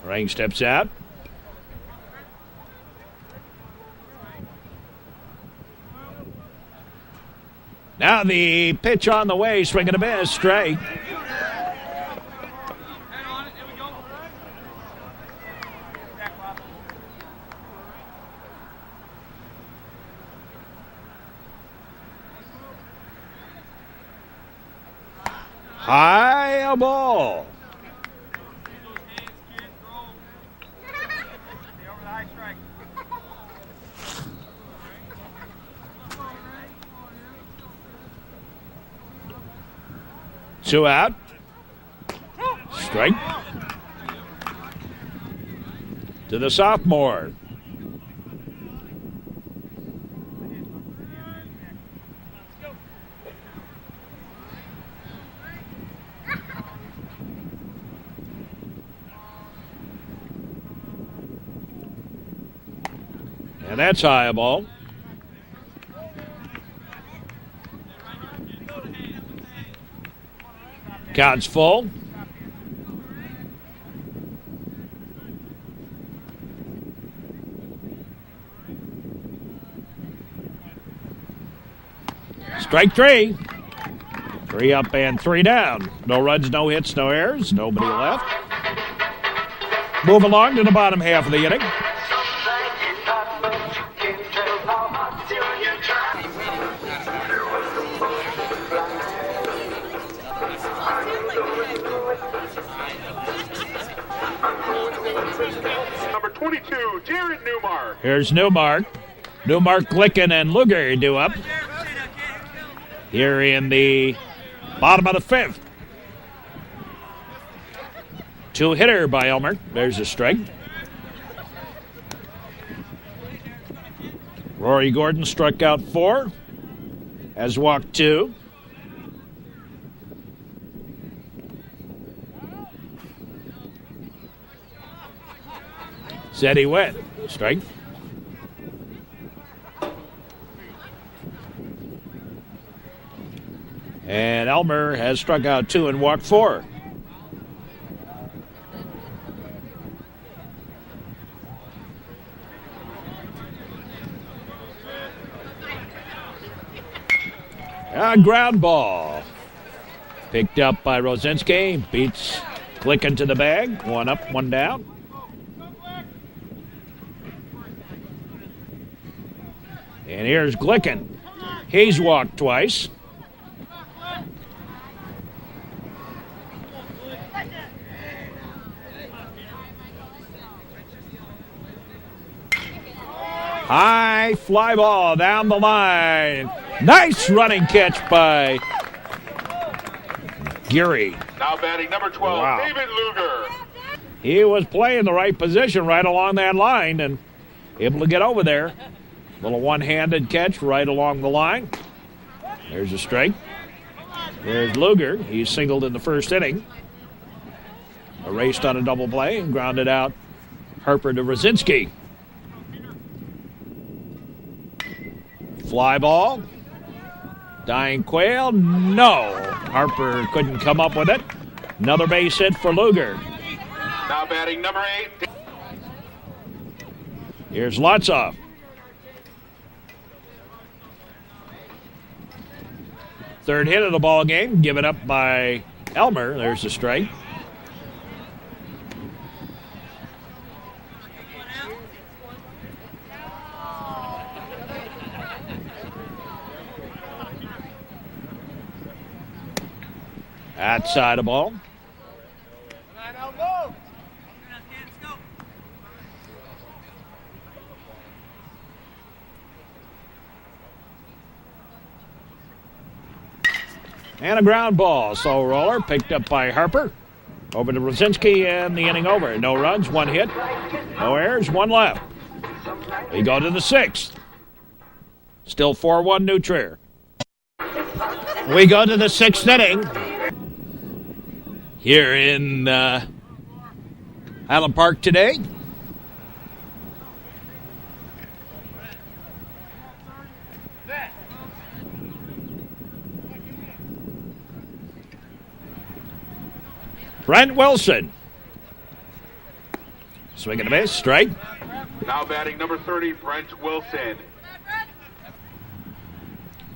Harang steps out. Now the pitch on the way, swing and a miss, strike. High ball. Two out. Strike. To the sophomore. And that's high ball. Count's full. Strike three. 3 up and 3 down. No runs, no hits, no errors. Nobody left. Move along to the bottom half of the inning. Number 22, Jared Newmark. Here's Newmark. Newmark, Glicken, and Luger due up here in the bottom of the 5th. 2-hitter by Elmer. There's a strike. Rory Gordon struck out 4. Has walked 2. Said he went. Strike. And Elmer has struck out 2 and walked 4. A ground ball. Picked up by Rosinski. Beats Glicken to the bag. 1 up, 1 down. And here's Glicken. He's walked twice. High fly ball down the line. Nice running catch by Geary. Now batting number 12, Wow. David Luger. He was playing the right position right along that line and able to get over there. Little one-handed catch right along the line. There's a strike. There's Luger. He's singled in the first inning. erased on a double play and grounded out Harper to Rosinski. Fly ball. Dying Quail. No. Harper couldn't come up with it. Another base hit for Luger. Now batting number 8. Here's Lotzoff. Third hit of the ball game, given up by Elmer. There's a strike. Outside the ball. And a ground ball. Slow roller picked up by Harper. Over to Rosinski and the inning over. No runs, one hit. No errors, one left. We go to the 6th. Still 4-1 New Trier. We go to the 6th inning. Here in Highland Park today. Brent Wilson. Swing and a miss, strike. Now batting number 30, Brent Wilson.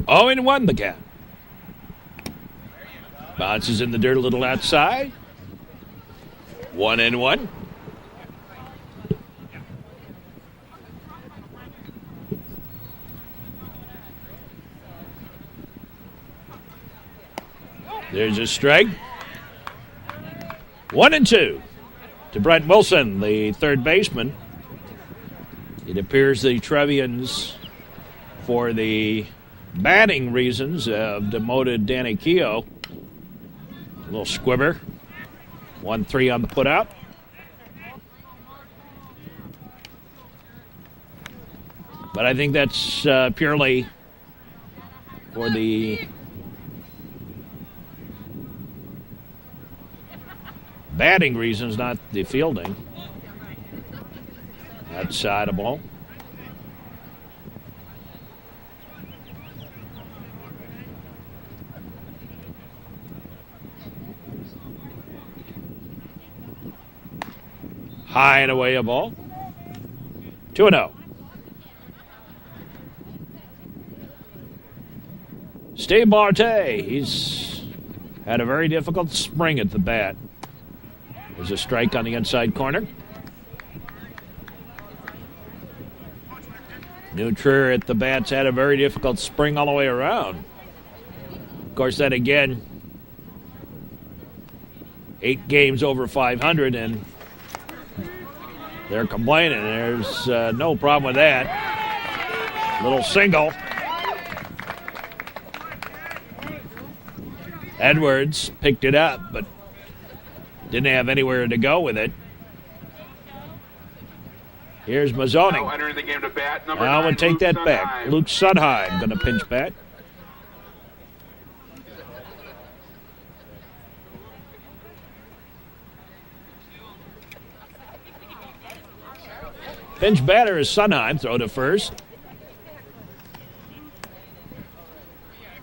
0-1 the count. Bounces in the dirt a little outside. 1-1. There's a strike. 1-2 to Brent Wilson, the third baseman. It appears the Trevians, for the batting reasons, have demoted Danny Keogh. A little squibber. 1-3 on the putout. But I think that's purely for the batting reasons, not the fielding. Outside the ball. High and away a ball. 2-0. Steve Marte, he's had a very difficult spring at the bat. There's a strike on the inside corner. New Trier at the bats had a very difficult spring all the way around. Of course, then again, 8 games over 500, and they're complaining. There's no problem with that. Little single. Edwards picked it up, but didn't have anywhere to go with it. Here's Mazzoni. Now entering the game to bat, number I 9, would take Luke that Sondheim. back. Luke Sondheim going to pinch bat. Pinch batter is Sondheim. Throw to first.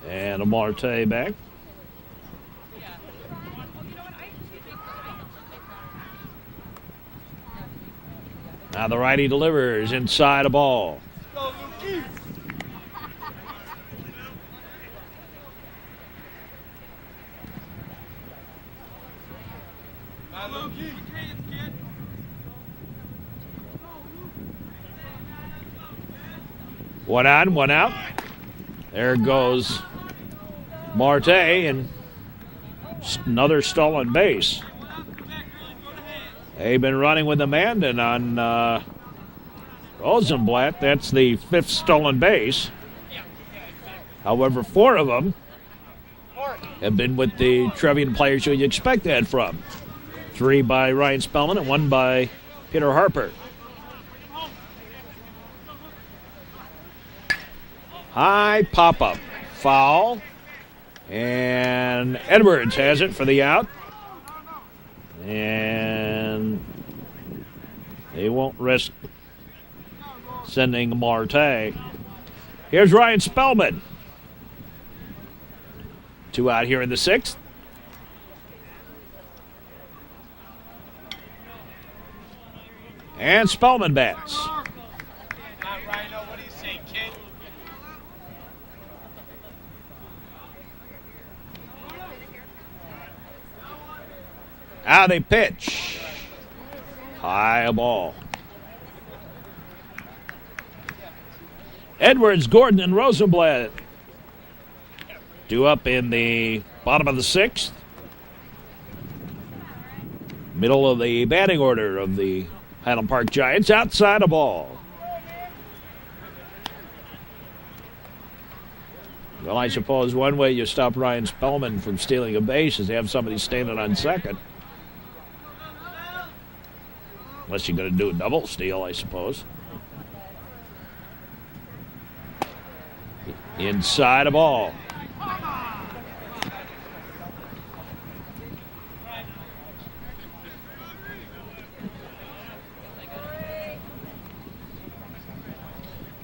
And a Marte back. Now the righty delivers inside a ball. One on, one out. There goes Marte, and another stolen base. They've been running with Amandon on Rosenblatt. That's the 5th stolen base. However, 4 of them have been with the Trevian players who you expect that from. 3 by Ryan Spellman and 1 by Peter Harper. High pop-up. Foul. And Edwards has it for the out. And They won't risk sending Marte. Here's Ryan Spellman. 2 out here in the 6th. And Spellman bats. Now they pitch. High ball. Edwards, Gordon, and Rosenblatt due up in the bottom of the 6th. Middle of the batting order of the Highland Park Giants. Outside a ball. Well, I suppose one way you stop Ryan Spellman from stealing a base is to have somebody standing on second. Unless you're going to do a double steal, I suppose. Inside a ball.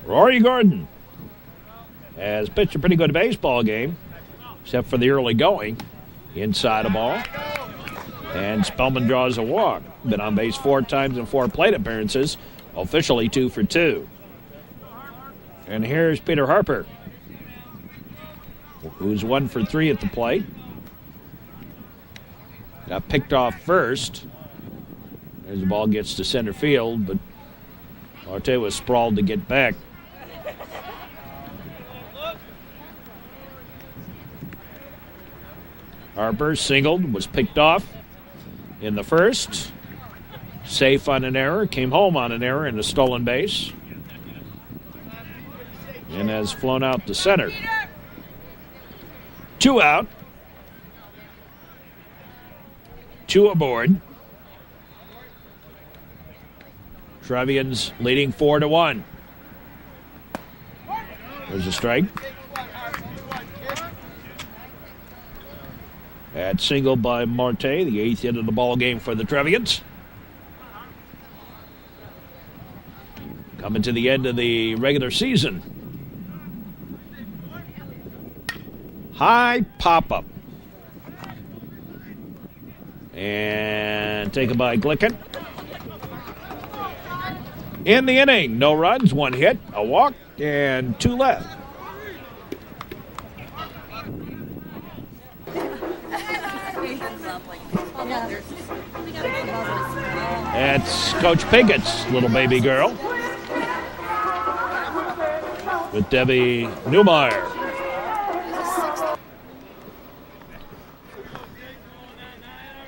Rory Gordon has pitched a pretty good baseball game, except for the early going. Inside a ball. And Spellman draws a walk. Been on base 4 times in 4 plate appearances. Officially 2 for 2. And here's Peter Harper, who's 1 for 3 at the plate. Got picked off first as the ball gets to center field, but Marte was sprawled to get back. Harper singled, was picked off in the first. Safe on an error, came home on an error and a stolen base. And has flown out to center. 2 out. 2 aboard. Trevians leading 4-1. There's a strike. That single by Marte, the 8th hit of the ball game for the Trevians. Coming to the end of the regular season. High pop-up. And taken by Glicken. In the inning, no runs, 1 hit, a walk, and 2 left. That's Coach Pinkett's little baby girl with Debbie Newmeyer.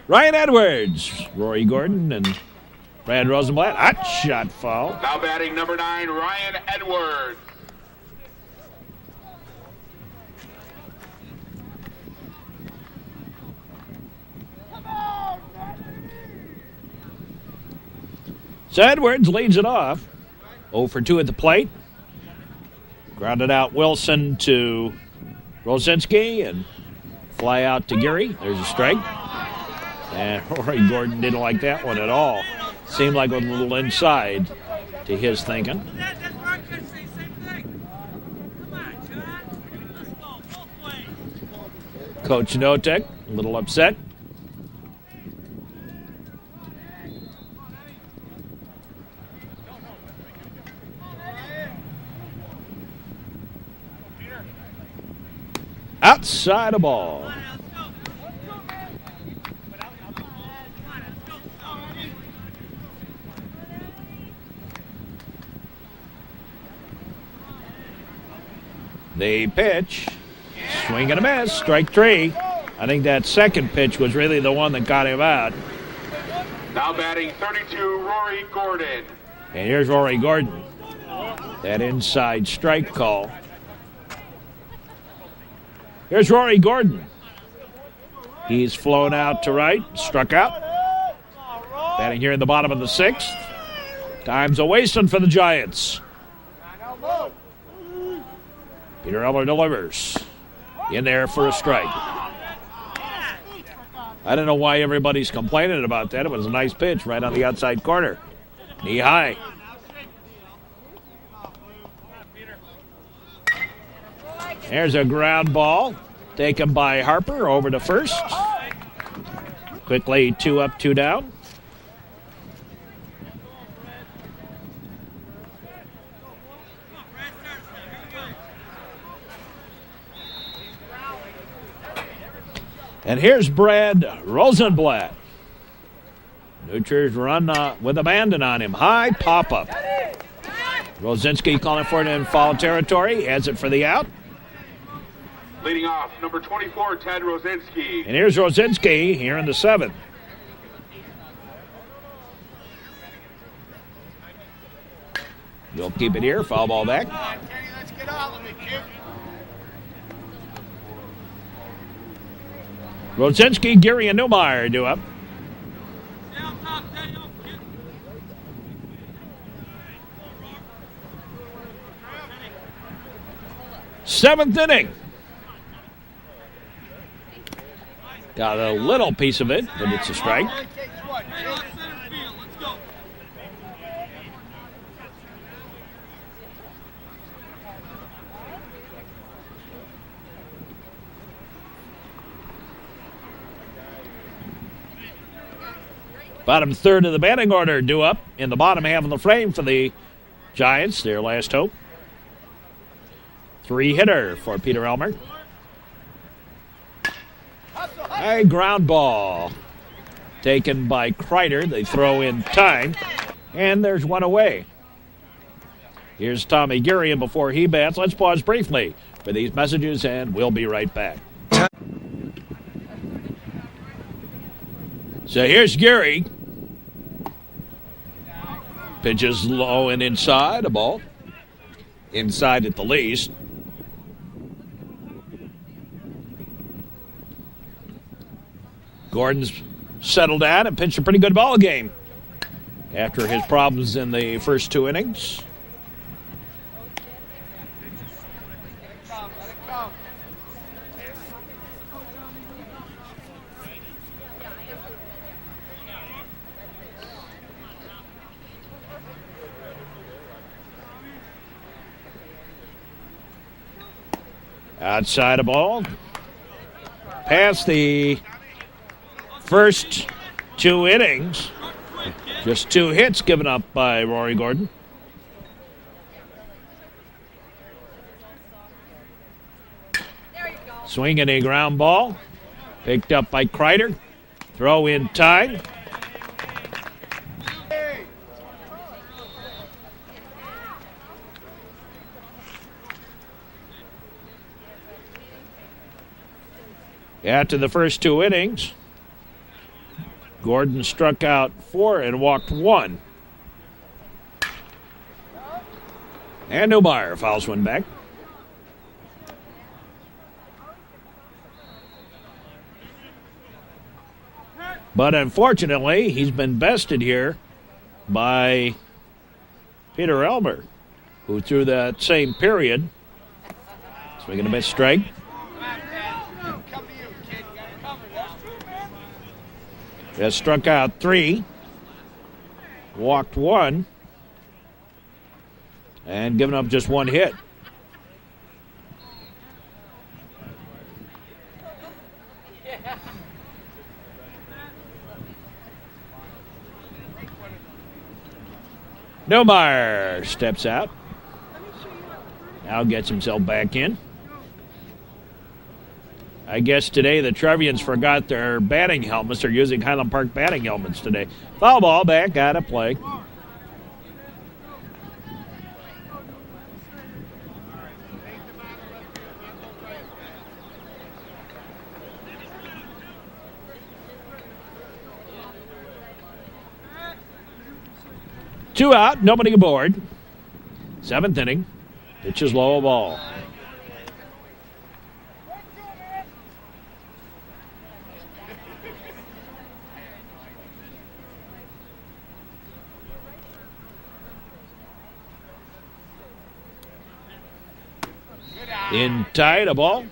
Ryan Edwards, Rory Gordon, and Brad Rosenblatt. Hot shot foul. Now batting number 9, Ryan Edwards. So Edwards leads it off. 0 for 2 at the plate. Grounded out Wilson to Rosinski and fly out to Geary. There's a strike. And Rory Gordon didn't like that one at all. Seemed like a little inside to his thinking. Coach Notek, a little upset. Outside a ball. The pitch. Swing and a miss. Strike 3. I think that second pitch was really the one that got him out. Now batting 32, Rory Gordon. And here's Rory Gordon. That inside strike call. Here's Rory Gordon. He's flown out to right, struck out. Batting here in the bottom of the 6th. Time's a wasting for the Giants. Peter Elmer delivers. In there for a strike. I don't know why everybody's complaining about that. It was a nice pitch right on the outside corner. Knee high. There's a ground ball taken by Harper over to first. Quickly 2 up, 2 down. And here's Brad Rosenblatt. Neutr's run with abandon on him. High pop-up. Rosinski calling for it in foul territory. Has it for the out. Leading off, number 24, Ted Rosinski. And here's Rosinski here in the 7th. You'll keep it here. Foul ball back. Let's get out of it, kid. Rosinski, Geary, and Newmeyer do up. Seventh inning. Got a little piece of it, but it's a strike. Bottom third of the batting order due up in the bottom half of the frame for the Giants, their last hope. 3-hitter for Peter Elmer. A ground ball taken by Kreider. They throw in time, and there's one away. Here's Tommy Geary before he bats. Let's pause briefly for these messages, and we'll be right back. So here's Geary. Pitches low and inside, a ball. Inside at the least. Gordon's settled down and pitched a pretty good ball game after his problems in the first 2 innings. Outside a ball. Past the first 2 innings. Just 2 hits given up by Rory Gordon. Swinging a ground ball. Picked up by Kreider. Throw in time. After the first 2 innings, Gordon struck out 4 and walked 1. And Newmeyer fouls one back. But unfortunately, he's been bested here by Peter Elmer, who threw that same period. Swinging a bit strike. Has struck out 3, walked 1, and given up just 1 hit. Newmeyer steps out. Now gets himself back in. I guess today the Trevians forgot their batting helmets. They're using Highland Park batting helmets today. Foul ball back out of play. Two out, nobody aboard. 7th inning. Pitches low, a ball. In tight, a ball.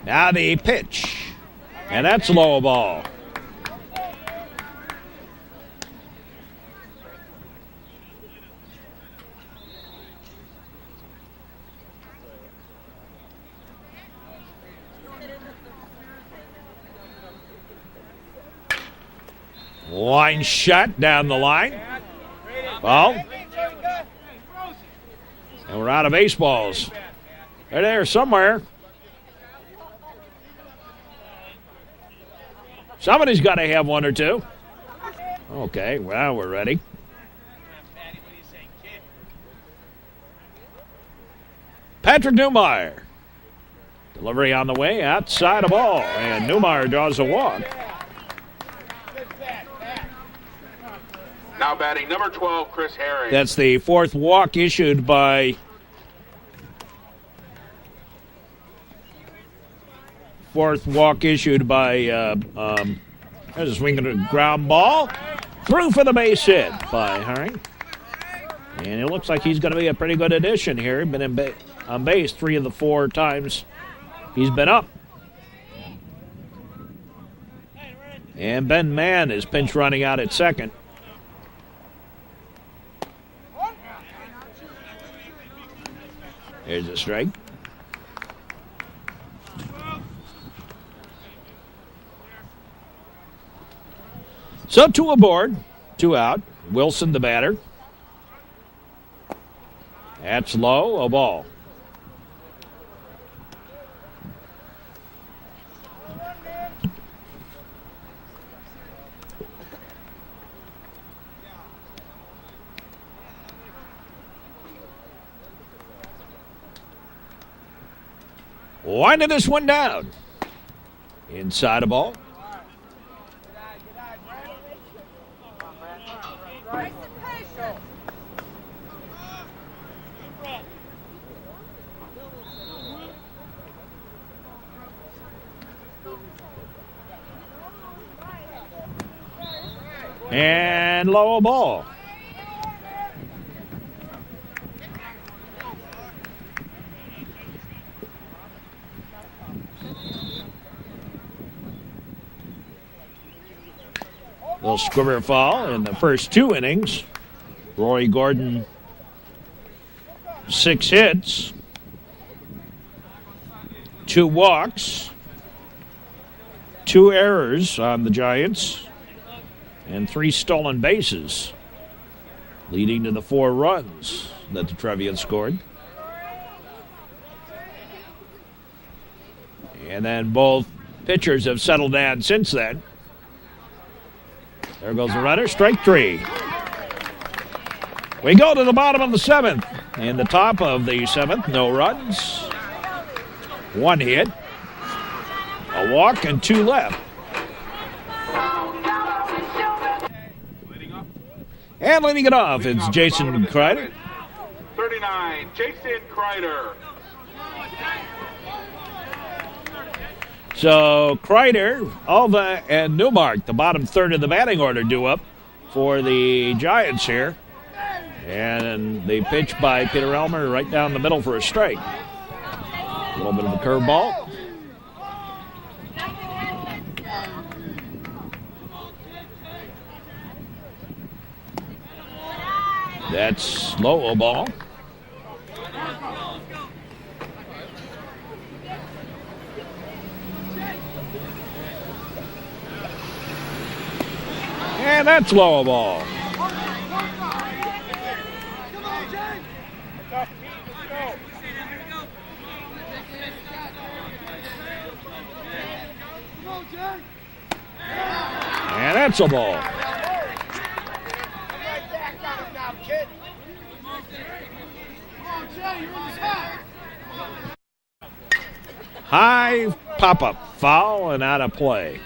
Now the pitch. And that's low ball. Line shot down the line. Ball. And we're out of baseballs. They're there somewhere. Somebody's got to have one or two. Okay, well, we're ready. Patrick Newmeyer. Delivery on the way, outside of ball. And Newmeyer draws a walk. Now batting number 12, Chris Herring. That's the fourth walk issued by there's a swing and a ground ball. Through for the base hit by Herring. And it looks like he's going to be a pretty good addition here. Been on base 3 of the 4 times he's been up. And Ben Mann is pinch running out at second. There's a strike. So 2 aboard, 2 out. Wilson the batter. That's low, a ball. Winding this one down. Inside a ball. And low ball. Little squibber foul in the first 2 innings. Roy Gordon, 6 hits, 2 walks, 2 errors on the Giants, and 3 stolen bases, leading to the 4 runs that the Trevians scored. And then both pitchers have settled down since then. There goes the runner, strike 3. We go to the bottom of the 7th. In the top of the 7th, no runs, 1 hit, a walk, and 2 left. And leading it off, it's Jason Kreider. 39, Jason Kreider. So Kreider, Alva, and Newmark, the bottom third of the batting order, due up for the Giants here. And the pitch by Peter Elmer right down the middle for a strike. A little bit of a curveball. That's low ball. And that's low ball. And that's a ball. High pop-up, foul and out of play.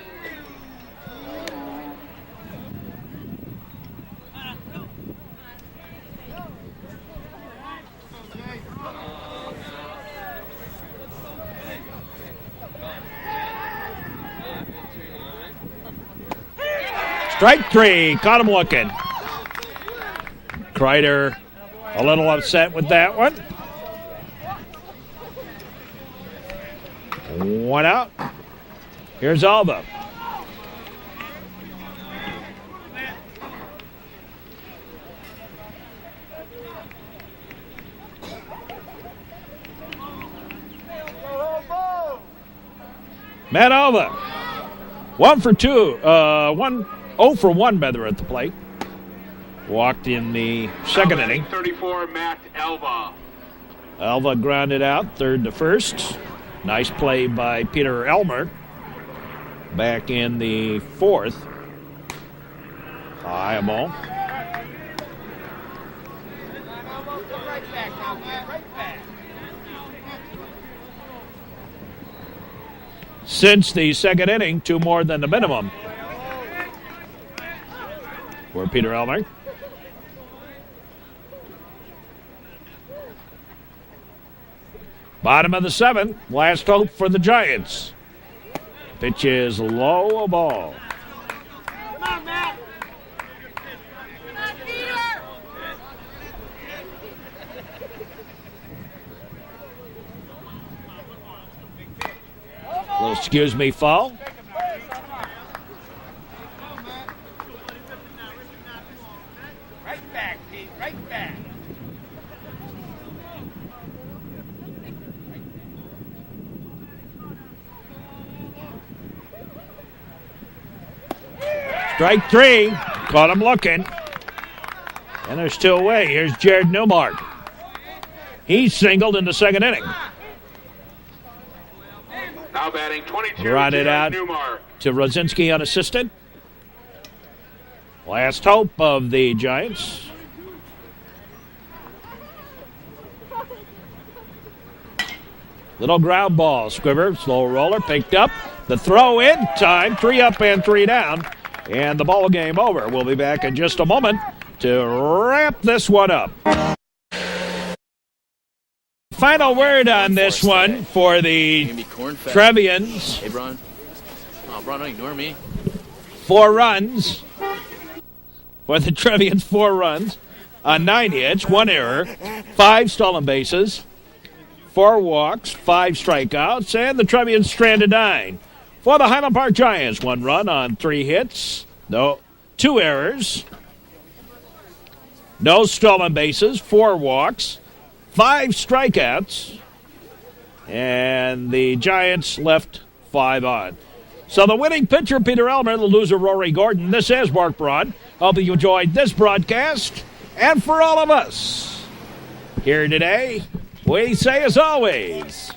Strike 3, caught him looking. Kreider a little upset with that one. One out. Here's Alva. Matt Alva, 1 for 2, 0 for 1 rather at the plate. Walked in the second inning. 34, Matt Alva. Alva grounded out, third to first. Nice play by Peter Elmer. Back in the fourth. High ball. Right back now, man. Right back. Since the second inning, 2 more than the minimum for Peter Elmer. Bottom of the 7th, last hope for the Giants. Pitch is low, a ball. Come on, Matt. Come on, Peter. Little excuse me foul. Right back, Pete. Right back. Strike 3. Caught him looking. And there's 2 away. Here's Jared Newmark. He singled in the second inning. Now batting 22, Brought it out Newmark. to Rosinski unassisted. Last hope of the Giants. Little ground ball. Squibber, slow roller, picked up. The throw in time. 3 up and 3 down. And the ball game over. We'll be back in just a moment to wrap this one up. Final word on this one for the Trevians. Hey, Bron. Oh, Bron, don't ignore me. 4 runs. For the Trevians, 4 runs. 9 hits, 1 error, 5 stolen bases, 4 walks, 5 strikeouts, and the Trevians stranded 9. For the Highland Park Giants, 1 run on 3 hits, 2 errors, no stolen bases, 4 walks, 5 strikeouts, and the Giants left 5 on. So the winning pitcher, Peter Elmer, the loser, Rory Gordon. This is Mark Braun. Hope you enjoyed this broadcast. And for all of us here today, we say as always,